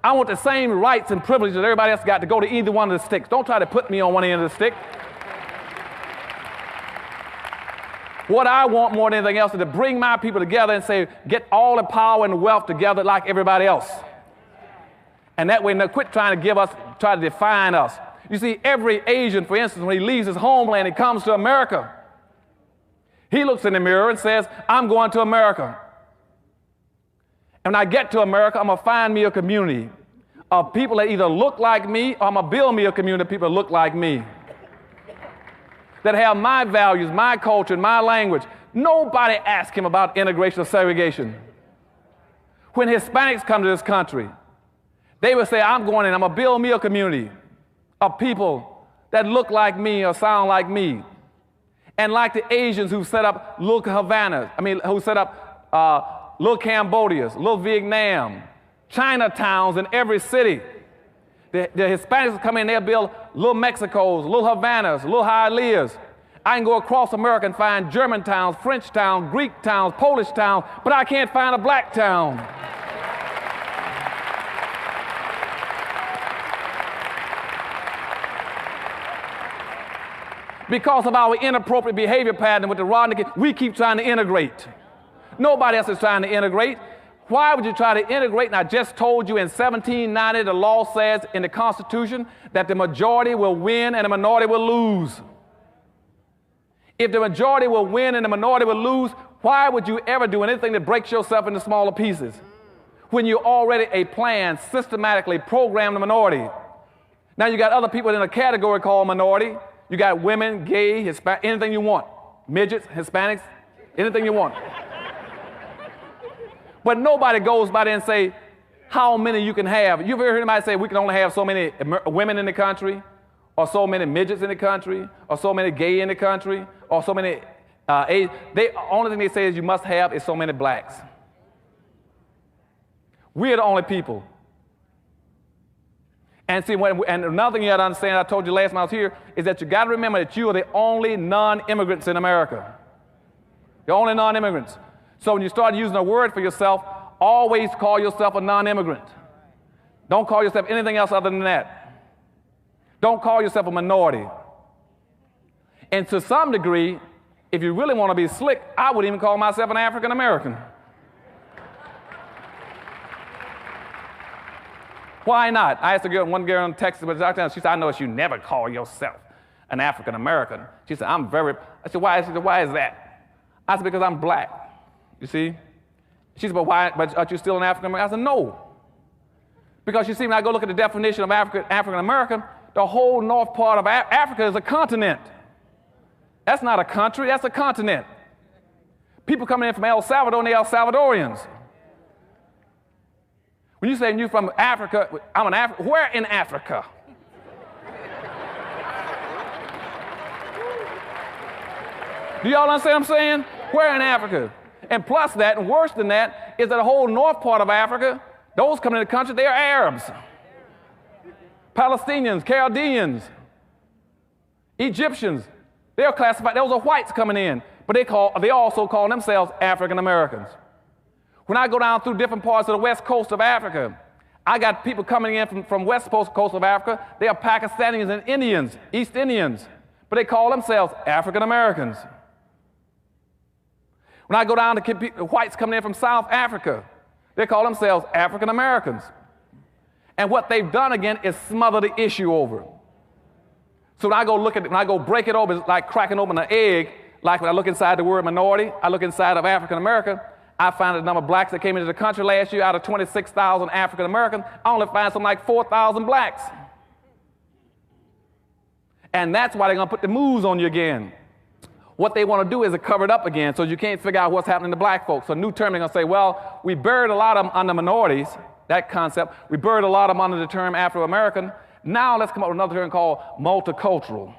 I want the same rights and privileges that everybody else got to go to either one of the sticks. Don't try to put me on one end of the stick. What I want more than anything else is to bring my people together and say, get all the power and wealth together like everybody else. And that way, quit trying to try to define us. You see, every Asian, for instance, when he leaves his homeland, he comes to America. He looks in the mirror and says, I'm going to America. And when I get to America, I'm going to find me a community of people that either look like me or I'm going to build me a community of people that look like me, that have my values, my culture, and my language. Nobody asked him about integration or segregation. When Hispanics come to this country, they would say, I'm going in, I'm going to build me a community of people that look like me or sound like me. And like the Asians who set up little Havanas, who set up little Cambodias, little Vietnam, Chinatowns in every city. The Hispanics come in, they'll build little Mexicos, little Havanas, little Hialeahs. I can go across America and find German towns, French towns, Greek towns, Polish towns, but I can't find a black town. Because of our inappropriate behavior pattern with the rod and the we keep trying to integrate. Nobody else is trying to integrate. Why would you try to integrate? And I just told you in 1790, the law says in the Constitution that the majority will win and the minority will lose. If the majority will win and the minority will lose, why would you ever do anything that breaks yourself into smaller pieces when you already a plan systematically program the minority? Now you got other people in a category called minority. You got women, gay, Hispanic, anything you want. Midgets, Hispanics, anything you want. But nobody goes by there and say how many you can have. You've ever heard anybody say we can only have so many women in the country, or so many midgets in the country, or so many gay in the country, or so many the only thing they say is you must have is so many blacks. We're the only people. And see, and another thing you got to understand, I told you last time I was here, is that you got to remember that you are the only non-immigrants in America. The only non-immigrants. So when you start using a word for yourself, always call yourself a non-immigrant. Don't call yourself anything else other than that. Don't call yourself a minority. And to some degree, if you really want to be slick, I would even call myself an African American. Why not? I asked one girl in Texas, she said, I noticed you never call yourself an African American. She said, I said, why? She said, why is that? I said, because I'm black. You see? She said, but why? But are you still an African American? I said, no. Because you see, when I go look at the definition of African American, the whole north part of Africa is a continent. That's not a country, that's a continent. People coming in from El Salvador, and they're El Salvadorians. When you say you're from Africa, I'm an African. Where in Africa? Do y'all understand what I'm saying? Where in Africa? And plus that, and worse than that, is that the whole north part of Africa, those coming into the country, they are Arabs, Palestinians, Chaldeans, Egyptians. They are classified, those are whites coming in, but they also call themselves African Americans. When I go down through different parts of the west coast of Africa, I got people coming in from west coast of Africa. They are Pakistanis and Indians, East Indians, but they call themselves African Americans. When I go down to whites coming in from South Africa, they call themselves African Americans. And what they've done again is smother the issue over. So when I go look at it, when I go break it open, it's like cracking open an egg. Like when I look inside the word minority, I look inside of African American, I find the number of blacks that came into the country last year out of 26,000 African Americans, I only find something like 4,000 blacks. And that's why they're going to put the moves on you again. What they want to do is to cover it up again so you can't figure out what's happening to black folks. So a new term, they're going to say, well, we buried a lot of them under minorities, that concept. We buried a lot of them under the term Afro-American. Now let's come up with another term called multicultural.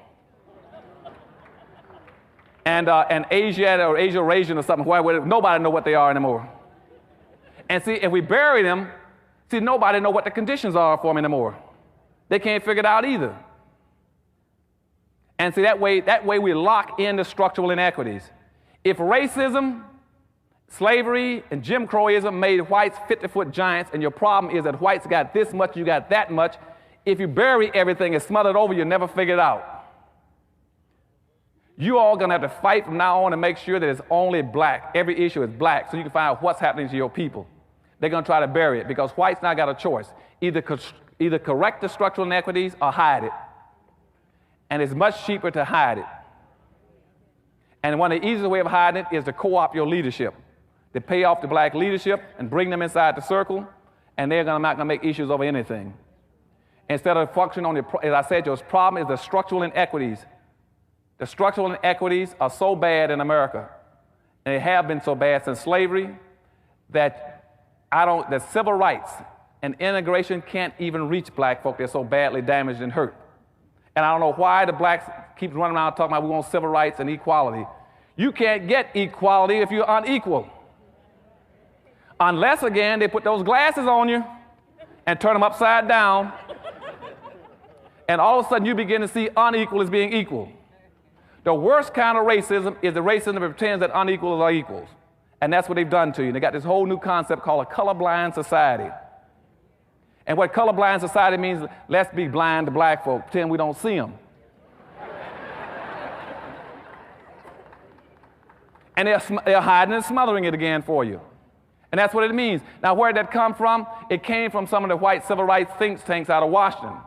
And Asian or Asia-Rasian or something, where nobody know what they are anymore. And see, if we bury them, see, nobody know what the conditions are for them anymore. They can't figure it out either. And see, that way we lock in the structural inequities. If racism, slavery, and Jim Crowism made whites 50-foot giants, and your problem is that whites got this much, you got that much, if you bury everything and smother it over, you'll never figure it out. You all going to have to fight from now on to make sure that it's only black. Every issue is black, so you can find out what's happening to your people. They're going to try to bury it because whites now got a choice. Either correct the structural inequities or hide it. And it's much cheaper to hide it. And one of the easiest ways of hiding it is to co-opt your leadership, to pay off the black leadership and bring them inside the circle, and they're not going to make issues over anything. Instead of functioning on as I said, your problem is the structural inequities. The structural inequities are so bad in America, and they have been so bad since slavery, that that civil rights and integration can't even reach black folk. They're so badly damaged and hurt. And I don't know why the blacks keep running around talking about we want civil rights and equality. You can't get equality if you're unequal. Unless, again, they put those glasses on you and turn them upside down, and all of a sudden you begin to see unequal as being equal. The worst kind of racism is the racism that pretends that unequals are equals. And that's what they've done to you. They got this whole new concept called a colorblind society. And what colorblind society means, let's be blind to black folk, pretend we don't see them. And they're hiding and smothering it again for you. And that's what it means. Now, where did that come from? It came from some of the white civil rights think tanks out of Washington.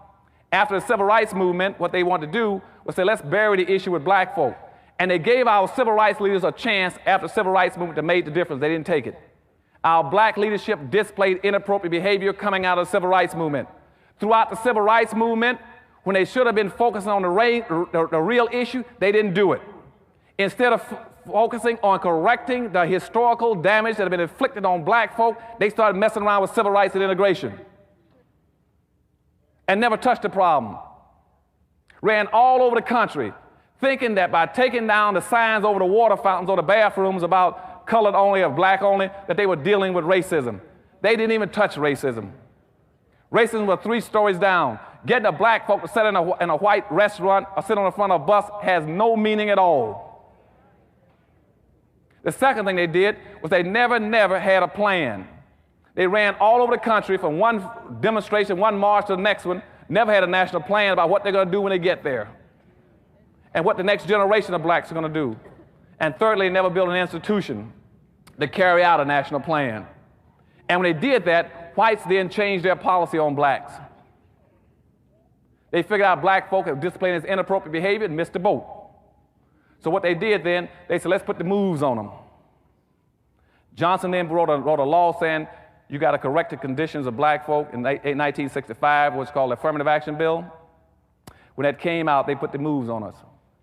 After the civil rights movement, what they wanted to do was say, let's bury the issue with black folk. And they gave our civil rights leaders a chance after the civil rights movement to make the difference. They didn't take it. Our black leadership displayed inappropriate behavior coming out of the civil rights movement. Throughout the civil rights movement, when they should have been focusing on the real issue, they didn't do it. Instead of focusing on correcting the historical damage that had been inflicted on black folk, they started messing around with civil rights and integration and never touched the problem. Ran all over the country, thinking that by taking down the signs over the water fountains or the bathrooms about colored only or black only, that they were dealing with racism. They didn't even touch racism. Racism was 3 stories down. Getting a black folk to sit in a white restaurant or sit on the front of a bus has no meaning at all. The second thing they did was they never had a plan. They ran all over the country from one demonstration, one march to the next one, never had a national plan about what they're going to do when they get there and what the next generation of blacks are going to do. And thirdly, they never built an institution to carry out a national plan. And when they did that, whites then changed their policy on blacks. They figured out black folk had displayed this inappropriate behavior and missed the boat. So what they did then, they said, let's put the moves on them. Johnson then wrote a law saying you got to correct the conditions of black folk in 1965, what's called the Affirmative Action Bill. When that came out, they put the moves on us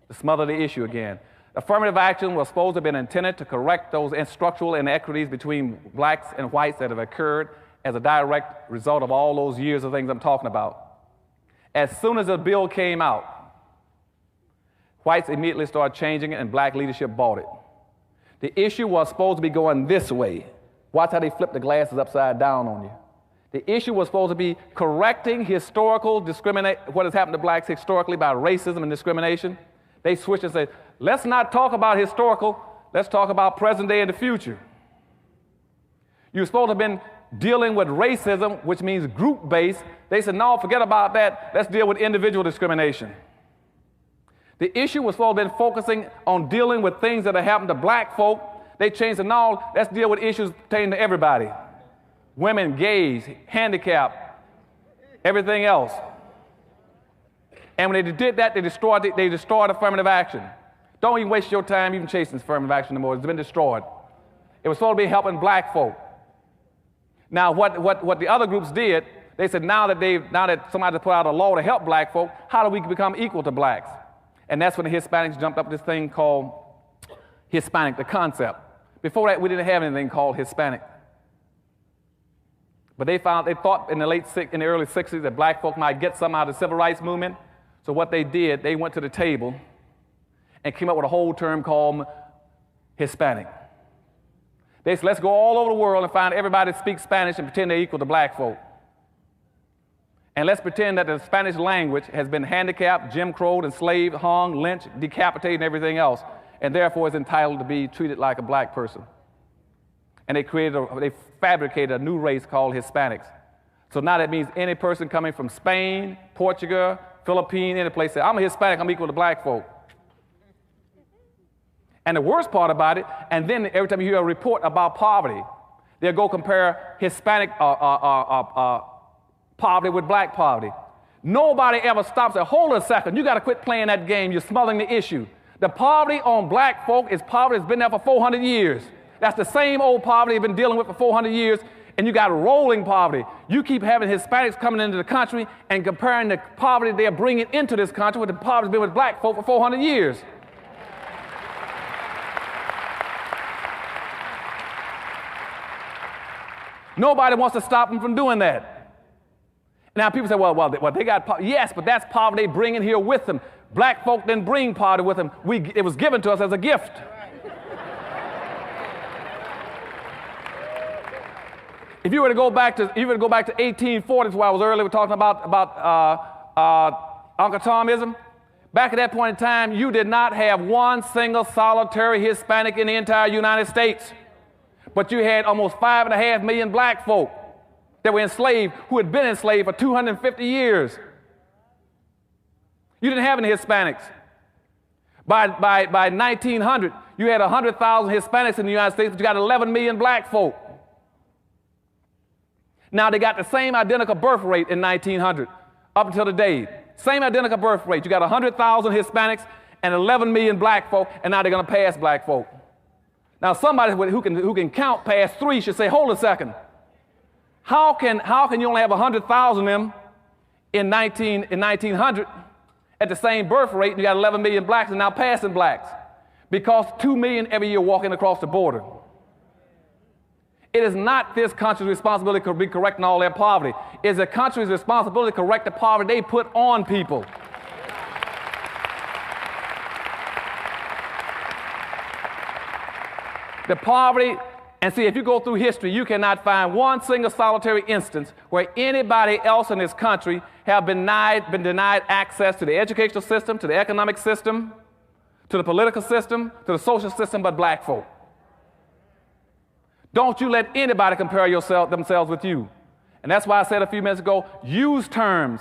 to smother the issue again. Affirmative action was supposed to have been intended to correct those structural inequities between blacks and whites that have occurred as a direct result of all those years of things I'm talking about. As soon as the bill came out, whites immediately started changing it, and black leadership bought it. The issue was supposed to be going this way. Watch how they flip the glasses upside down on you. The issue was supposed to be correcting historical what has happened to blacks historically by racism and discrimination. They switched and said, let's not talk about historical, let's talk about present day and the future. You're supposed to have been dealing with racism, which means group-based. They said, no, forget about that. Let's deal with individual discrimination. The issue was supposed to have been focusing on dealing with things that have happened to black folk. They changed it. No, let's deal with issues pertaining to everybody. Women, gays, handicapped, everything else. And when they did that, they destroyed affirmative action. Don't even waste your time even chasing affirmative action anymore. It's been destroyed. It was supposed to be helping black folk. Now, what the other groups did, they said, now that somebody put out a law to help black folk, how do we become equal to blacks? And that's when the Hispanics jumped up with this thing called Hispanic, the concept. Before that, we didn't have anything called Hispanic. But they thought in the early 60s that black folk might get some out of the civil rights movement. So what they did, they went to the table and came up with a whole term called Hispanic. They said, let's go all over the world and find everybody that speaks Spanish and pretend they're equal to black folk. And let's pretend that the Spanish language has been handicapped, Jim Crowed, enslaved, hung, lynched, decapitated, and everything else, and therefore is entitled to be treated like a black person. And they fabricated a new race called Hispanics. So now that means any person coming from Spain, Portugal, Philippines, any place, say, I'm a Hispanic, I'm equal to black folk. And the worst part about it, and then every time you hear a report about poverty, they'll go compare Hispanic poverty with black poverty. Nobody ever stops and hold a second, you got to quit playing that game, you're smothering the issue. The poverty on black folk is poverty that's been there for 400 years. That's the same old poverty you've been dealing with for 400 years, and you got rolling poverty. You keep having Hispanics coming into the country and comparing the poverty they're bringing into this country with the poverty that's been with black folk for 400 years. Nobody wants to stop them from doing that. Now people say, well, they got poverty. Yes, but that's poverty they bring in here with them. Black folk didn't bring poverty with them. It was given to us as a gift. If you were to go back to 1840s, where I was earlier talking about Uncle Tomism, back at that point in time, you did not have one single solitary Hispanic in the entire United States. But you had almost 5.5 million black folk that were enslaved, who had been enslaved for 250 years. You didn't have any Hispanics. By 1900, you had 100,000 Hispanics in the United States, but you got 11 million black folk. Now, they got the same identical birth rate in 1900 up until today. Same identical birth rate. You got 100,000 Hispanics and 11 million black folk, and now they're going to pass black folk. Now, somebody who can count past 3 should say, hold a second. How can you only have 100,000 of them in 1900 at the same birth rate, and you got 11 million blacks and now passing blacks? Because 2 million every year walking across the border. It is not this country's responsibility to be correcting all their poverty. It's the country's responsibility to correct the poverty they put on people. The poverty, and see, if you go through history, you cannot find one single solitary instance where anybody else in this country have been denied access to the educational system, to the economic system, to the political system, to the social system, but black folk. Don't you let anybody compare themselves with you. And that's why I said a few minutes ago, use terms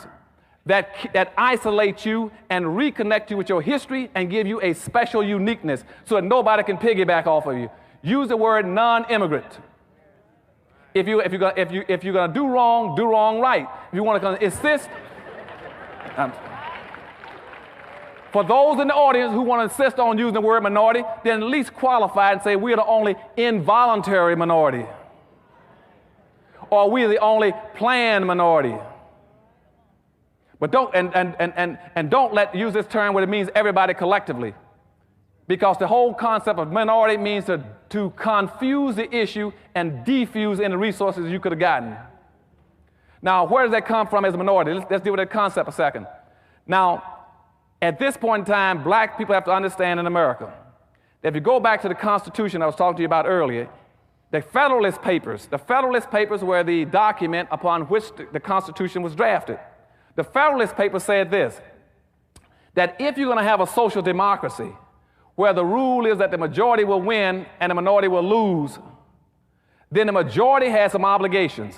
that isolate you and reconnect you with your history and give you a special uniqueness so that nobody can piggyback off of you. Use the word non-immigrant. If you're going to do wrong right. If you want to insist, for those in the audience who want to insist on using the word minority, then at least qualify and say we're the only involuntary minority, or we're the only planned minority. But don't use this term where it means everybody collectively. Because the whole concept of minority means to confuse the issue and defuse any resources you could have gotten. Now, where does that come from as a minority? Let's deal with that concept a second. Now, at this point in time, black people have to understand in America that if you go back to the Constitution I was talking to you about earlier, the Federalist Papers were the document upon which the Constitution was drafted. The Federalist Papers said this, that if you're going to have a social democracy, where the rule is that the majority will win and the minority will lose, then the majority has some obligations.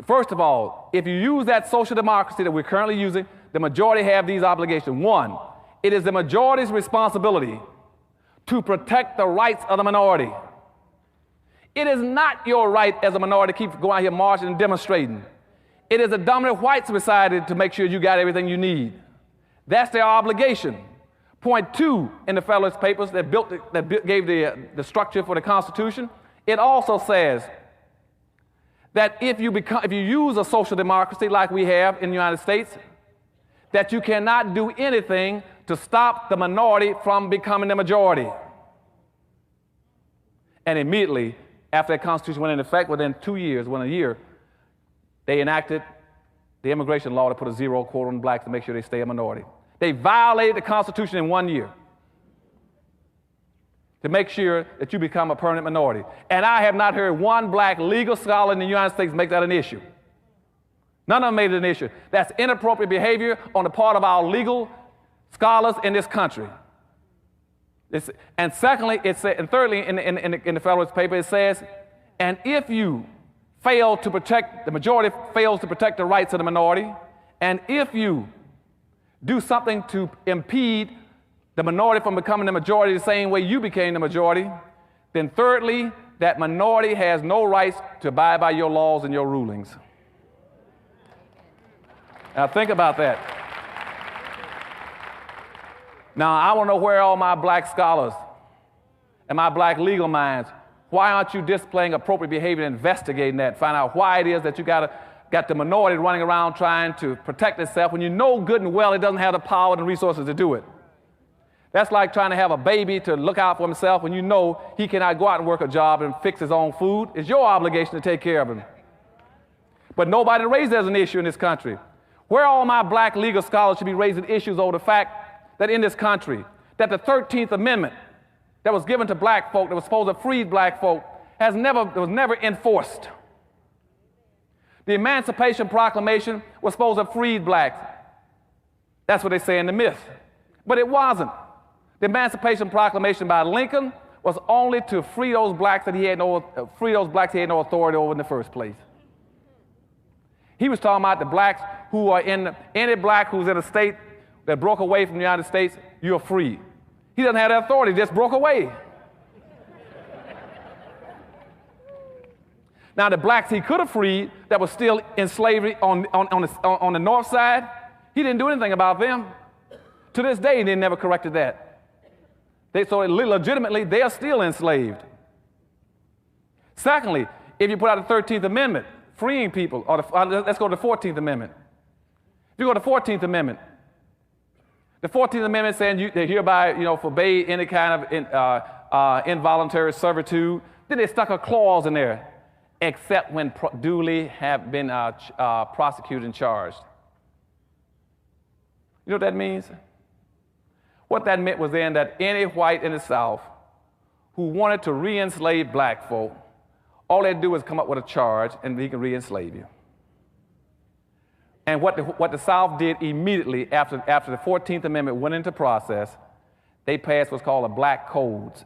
First of all, if you use that social democracy that we're currently using, the majority have these obligations. One, it is the majority's responsibility to protect the rights of the minority. It is not your right as a minority to keep going out here marching and demonstrating. It is the dominant white society to make sure you got everything you need. That's their obligation. Point 2 in the Federalist Papers that gave the structure for the Constitution, it also says that if you use a social democracy like we have in the United States, that you cannot do anything to stop the minority from becoming the majority. And immediately after that Constitution went into effect, within a year, they enacted the immigration law to put a zero quota on blacks to make sure they stay a minority. They violated the Constitution in 1 year to make sure that you become a permanent minority. And I have not heard one black legal scholar in the United States make that an issue. None of them made it an issue. That's inappropriate behavior on the part of our legal scholars in this country. And thirdly, in the Federalist Paper, it says, and if you fail to protect, the majority fails to protect the rights of the minority, and if you do something to impede the minority from becoming the majority the same way you became the majority, then thirdly, that minority has no rights to abide by your laws and your rulings. Now think about that. Now I want to know where are all my black scholars and my black legal minds. Why aren't you displaying appropriate behavior and investigating that, find out why it is that you got the minority running around trying to protect itself when you know good and well it doesn't have the power and resources to do it. That's like trying to have a baby to look out for himself when you know he cannot go out and work a job and fix his own food. It's your obligation to take care of him. But nobody raised it as an issue in this country. Where all my black legal scholars should be raising issues over the fact that in this country, that the 13th Amendment that was given to black folk, that was supposed to free black folk, was never enforced. The Emancipation Proclamation was supposed to free blacks. That's what they say in the myth. But it wasn't. The Emancipation Proclamation by Lincoln was only to free those blacks that he had no authority over in the first place. He was talking about the blacks who are any black who's in a state that broke away from the United States, you're free. He doesn't have that authority, he just broke away. Now, the blacks he could have freed that were still in slavery on the north side, he didn't do anything about them. To this day, they never corrected that. So legitimately, they are still enslaved. Secondly, if you put out the 13th Amendment, freeing people, or let's go to the 14th Amendment. If you go to the 14th Amendment, the 14th Amendment saying they hereby, forbade any kind of involuntary servitude. Then they stuck a clause in there, except when duly have been prosecuted and charged. You know what that means? What that meant was then that any white in the South who wanted to re-enslave black folk, all they'd do is come up with a charge and he can re-enslave you. And what the South did immediately after the 14th Amendment went into process, they passed what's called a Black Codes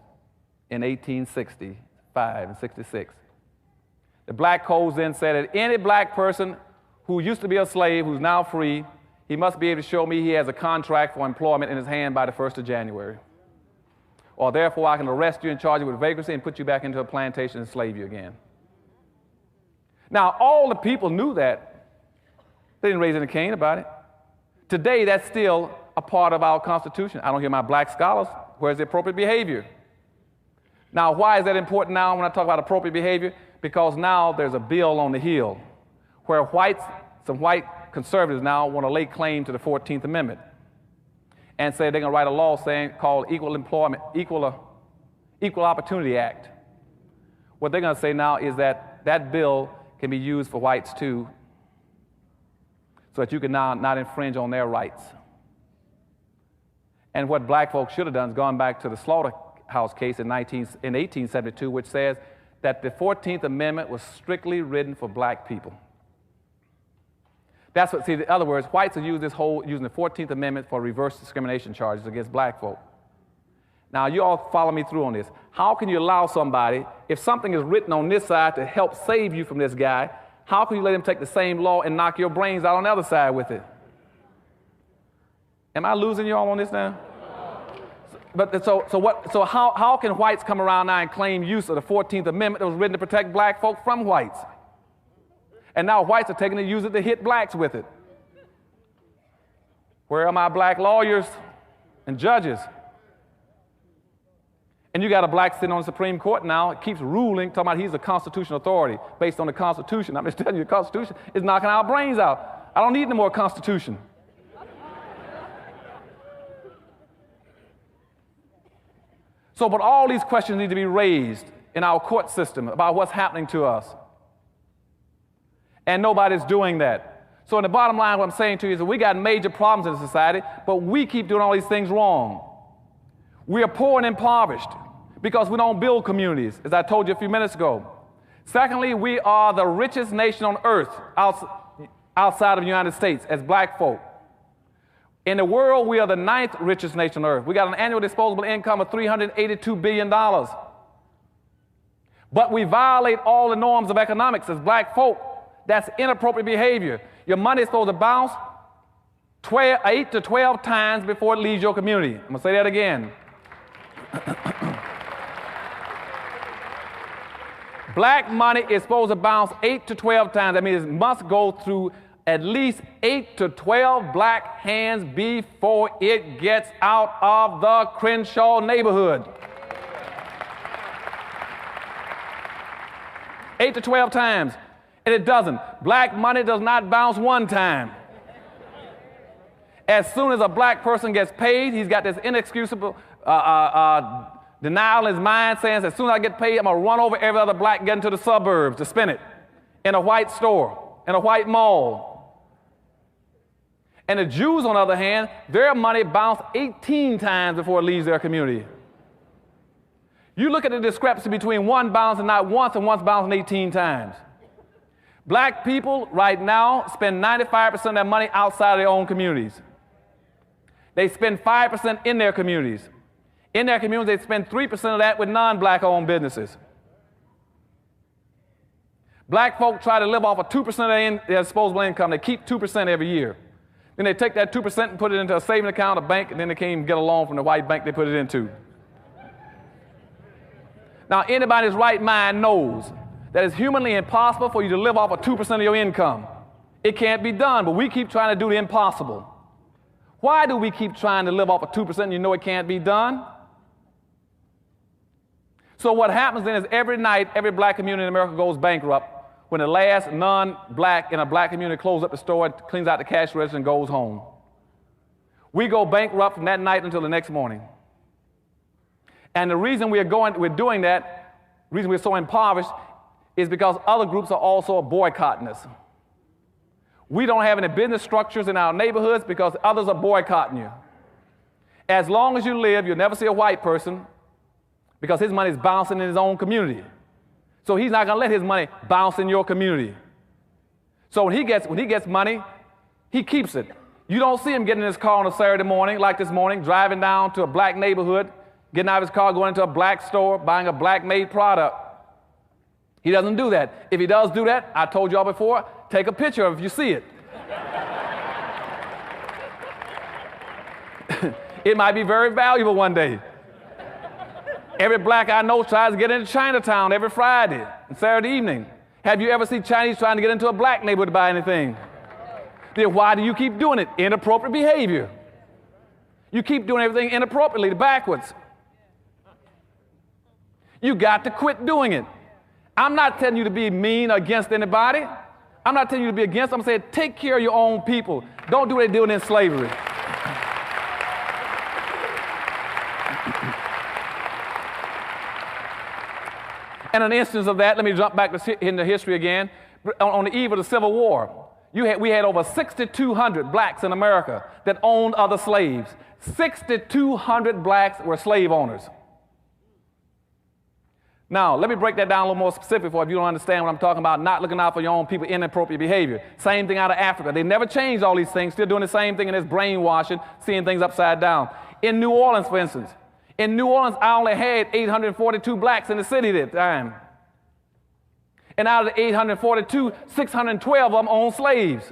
in 1865 and 66. The Black Codes then said that any black person who used to be a slave, who's now free, he must be able to show me he has a contract for employment in his hand by the 1st of January. Or therefore I can arrest you and charge you with vagrancy and put you back into a plantation and slave you again. Now, all the people knew that. They didn't raise any cane about it. Today, that's still a part of our Constitution. I don't hear my black scholars. Where's the appropriate behavior? Now, why is that important now when I talk about appropriate behavior? Because now there's a bill on the Hill where some white conservatives now want to lay claim to the 14th Amendment and say they're going to write a law called Equal Opportunity Act. What they're going to say now is that bill can be used for whites too, so that you can now not infringe on their rights. And what black folks should have done is gone back to the slaughterhouse case in 1872, which says that the 14th Amendment was strictly written for black people. That's what, see, in other words, whites are using the 14th Amendment for reverse discrimination charges against black folk. Now, you all follow me through on this. How can you allow somebody, if something is written on this side to help save you from this guy, how can you let him take the same law and knock your brains out on the other side with it? Am I losing you all on this now? But so how can whites come around now and claim use of the 14th Amendment that was written to protect black folk from whites? And now whites are taking it and use it to hit blacks with it. Where are my black lawyers and judges? And you got a black sitting on the Supreme Court now, it keeps ruling, talking about he's a constitutional authority based on the Constitution. I'm just telling you, the Constitution is knocking our brains out. I don't need no more Constitution. So, but all these questions need to be raised in our court system about what's happening to us. And nobody's doing that. So in the bottom line, what I'm saying to you is that we got major problems in society, but we keep doing all these things wrong. We are poor and impoverished because we don't build communities, as I told you a few minutes ago. Secondly, we are the richest nation on earth outside of the United States as black folk. In the world, we are the 9th richest nation on earth. We got an annual disposable income of $382 billion. But we violate all the norms of economics as black folk. That's inappropriate behavior. Your money is supposed to bounce 8 to 12 times before it leaves your community. I'm going to say that again. Black money is supposed to bounce 8 to 12 times. That means it must go through at least 8 to 12 black hands before it gets out of the Crenshaw neighborhood. 8 to 12 times. And it doesn't. Black money does not bounce one time. As soon as a black person gets paid, he's got this inexcusable denial in his mind saying, as soon as I get paid, I'm going to run over every other black and get into the suburbs to spend it in a white store, in a white mall. And the Jews, on the other hand, their money bounced 18 times before it leaves their community. You look at the discrepancy between one bouncing not once and one's bouncing 18 times. Black people right now spend 95% of their money outside of their own communities. They spend 5% in their communities. In their communities, they spend 3% of that with non-black owned businesses. Black folk try to live off of 2% of their disposable income. They keep 2% every year. Then they take that 2% and put it into a savings account, a bank, and then they can't even get a loan from the white bank they put it into. Now, anybody's right mind knows that it's humanly impossible for you to live off of 2% of your income. It can't be done, but we keep trying to do the impossible. Why do we keep trying to live off of 2% and you know it can't be done? So what happens then is every night, every black community in America goes bankrupt when the last non-black in a black community closes up the store, cleans out the cash register, and goes home. We go bankrupt from that night until the next morning. And the reason we're doing that, the reason we're so impoverished, is because other groups are also boycotting us. We don't have any business structures in our neighborhoods because others are boycotting you. As long as you live, you'll never see a white person because his money is bouncing in his own community. So he's not going to let his money bounce in your community. So when he gets money, he keeps it. You don't see him getting in his car on a Saturday morning, like this morning, driving down to a black neighborhood, getting out of his car, going into a black store, buying a black-made product. He doesn't do that. If he does do that, I told y'all before, take a picture of it if you see it. It might be very valuable one day. Every black I know tries to get into Chinatown every Friday and Saturday evening. Have you ever seen Chinese trying to get into a black neighborhood to buy anything? Then why do you keep doing it? Inappropriate behavior. You keep doing everything inappropriately, backwards. You got to quit doing it. I'm not telling you to be mean against anybody. I'm not telling you to be against. I'm saying take care of your own people. Don't do what they're doing in slavery. And an instance of that, let me jump back into history again. On the eve of the Civil War, we had over 6,200 blacks in America that owned other slaves. 6,200 blacks were slave owners. Now, let me break that down a little more specific for if you don't understand what I'm talking about, not looking out for your own people, inappropriate behavior. Same thing out of Africa. They never changed all these things, still doing the same thing, and it's brainwashing, seeing things upside down. In New Orleans, for instance, in New Orleans, I only had 842 blacks in the city at the time. And out of the 842, 612 of them owned slaves.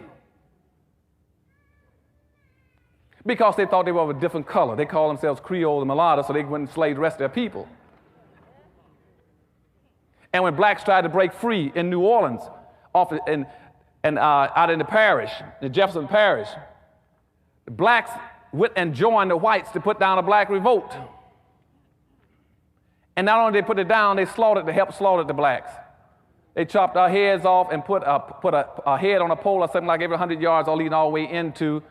Because they thought they were of a different color. They called themselves Creole and mulatto, so they wouldn't enslave the rest of their people. And when blacks tried to break free in New Orleans, out in the parish, in Jefferson Parish, the blacks went and joined the whites to put down a black revolt. And not only did they put it down, they helped slaughter the blacks. They chopped our heads off and put a head on a pole or something like every 100 yards, all leading all the way into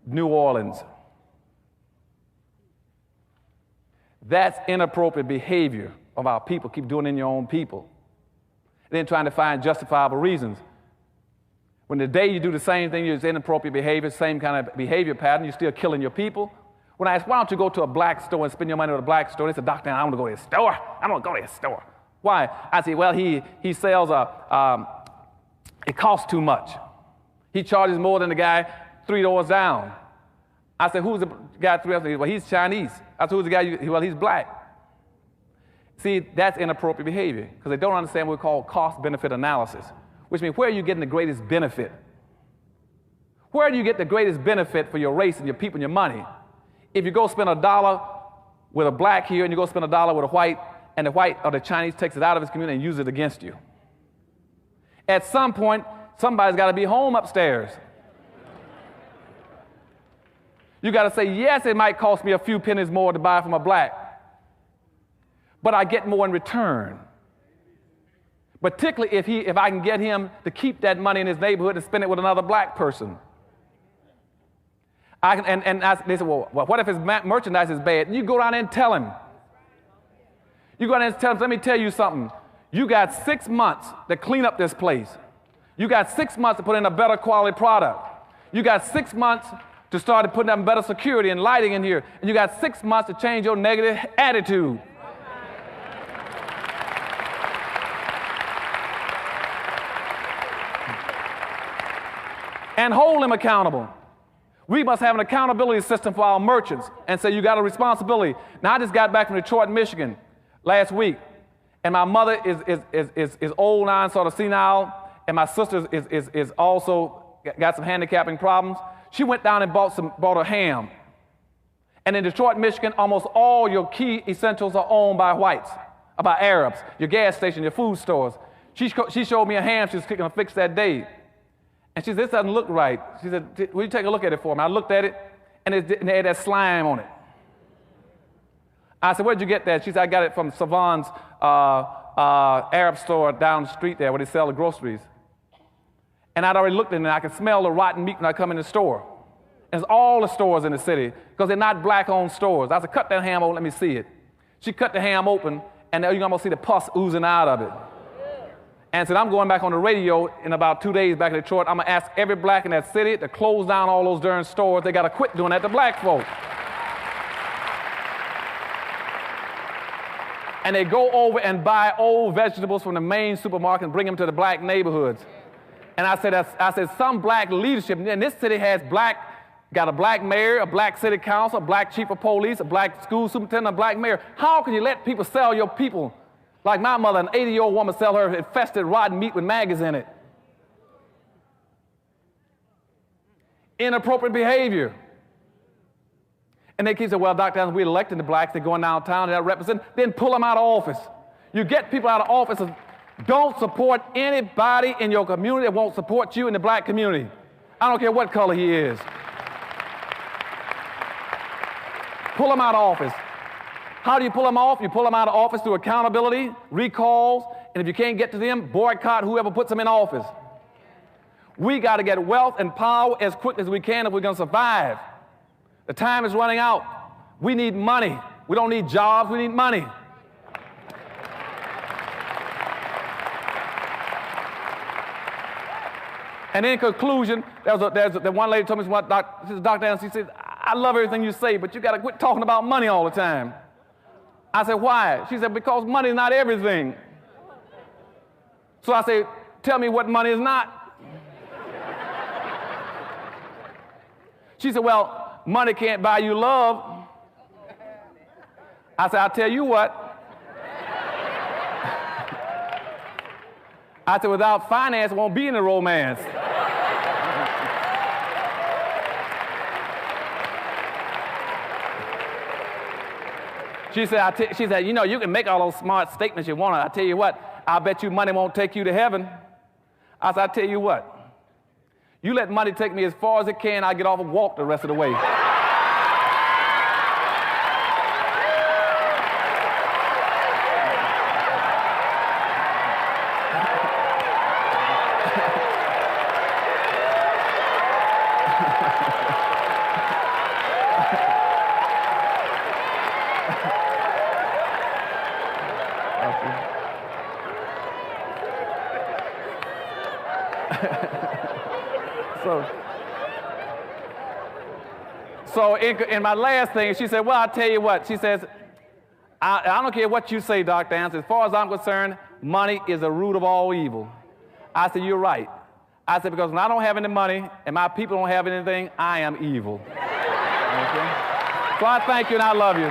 New Orleans. That's inappropriate behavior of our people. Keep doing it in your own people. Then trying to find justifiable reasons. When the day you do the same thing, it's inappropriate behavior, same kind of behavior pattern, you're still killing your people. When I ask, why don't you go to a black store and spend your money at a black store? They said, Doctor, I want to go to his store. I don't go to his store. Why? I say, well, he sells it costs too much. He charges more than the guy 3 doors down. I said, who's the guy 3 doors down? Well, he's Chinese. I said, who's the guy? Well, he's black. See, that's inappropriate behavior because they don't understand what we call cost-benefit analysis, which means where are you getting the greatest benefit? Where do you get the greatest benefit for your race and your people and your money? If you go spend $1 with a black here and you go spend $1 with a white, and the white or the Chinese takes it out of his community and uses it against you. At some point, somebody's got to be home upstairs. You got to say, yes, it might cost me a few pennies more to buy from a black, but I get more in return. Particularly if I can get him to keep that money in his neighborhood and spend it with another black person. They said, well, what if his merchandise is bad? And you go down there and tell him. You go down there and tell him, let me tell you something. You got 6 months to clean up this place. You got 6 months to put in a better quality product. You got 6 months to start putting up better security and lighting in here. And you got 6 months to change your negative attitude. And hold him accountable. We must have an accountability system for our merchants and say, you got a responsibility. Now, I just got back from Detroit, Michigan last week, and my mother is old now and sort of senile, and my sister is also got some handicapping problems. She went down and bought a ham. And in Detroit, Michigan, almost all your key essentials are owned by whites, by Arabs, your gas station, your food stores. She showed me a ham she was going to fix that day. And she said, this doesn't look right. She said, will you take a look at it for me? I looked at it, and it had that slime on it. I said, where'd you get that? She said, I got it from Savon's Arab store down the street there where they sell the groceries. And I'd already looked in it, and I could smell the rotten meat when I come in the store. And it's all the stores in the city, because they're not black-owned stores. I said, cut that ham open, let me see it. She cut the ham open, and now you're going to see the pus oozing out of it. And said, I'm going back on the radio in about 2 days back in Detroit. I'm going to ask every black in that city to close down all those darn stores. They got to quit doing that to black folk. And they go over and buy old vegetables from the main supermarket and bring them to the black neighborhoods. And I said, some black leadership, and this city has got a black mayor, a black city council, a black chief of police, a black school superintendent, a black mayor. How can you let people sell your people? Like my mother, an 80-year-old woman, sell her infested rotten meat with maggots in it. Inappropriate behavior. And they keep saying, well, Dr. Adams, we're electing the blacks. They're going downtown, they're representing. Then pull them out of office. You get people out of office. Don't support anybody in your community that won't support you in the black community. I don't care what color he is. Pull them out of office. How do you pull them off? You pull them out of office through accountability, recalls, and if you can't get to them, boycott whoever puts them in office. We got to get wealth and power as quick as we can if we're going to survive. The time is running out. We need money. We don't need jobs, we need money. And in conclusion, there's one lady told me, she said, Dr. Adams, she said, I love everything you say, but you got to quit talking about money all the time. I said, why? She said, because money is not everything. So I said, tell me what money is not. She said, well, money can't buy you love. I said, I'll tell you what. I said, without finance, there won't be any romance. She said, you know, you can make all those smart statements you want. I tell you what, I bet you money won't take you to heaven. I said, I tell you what, you let money take me as far as it can, I get off and walk the rest of the way. So in my last thing, she said, well, I'll tell you what. She says, I don't care what you say, Dr. Adams. As far as I'm concerned, money is the root of all evil. I said, you're right. I said, because when I don't have any money and my people don't have anything, I am evil. Okay? So I thank you and I love you.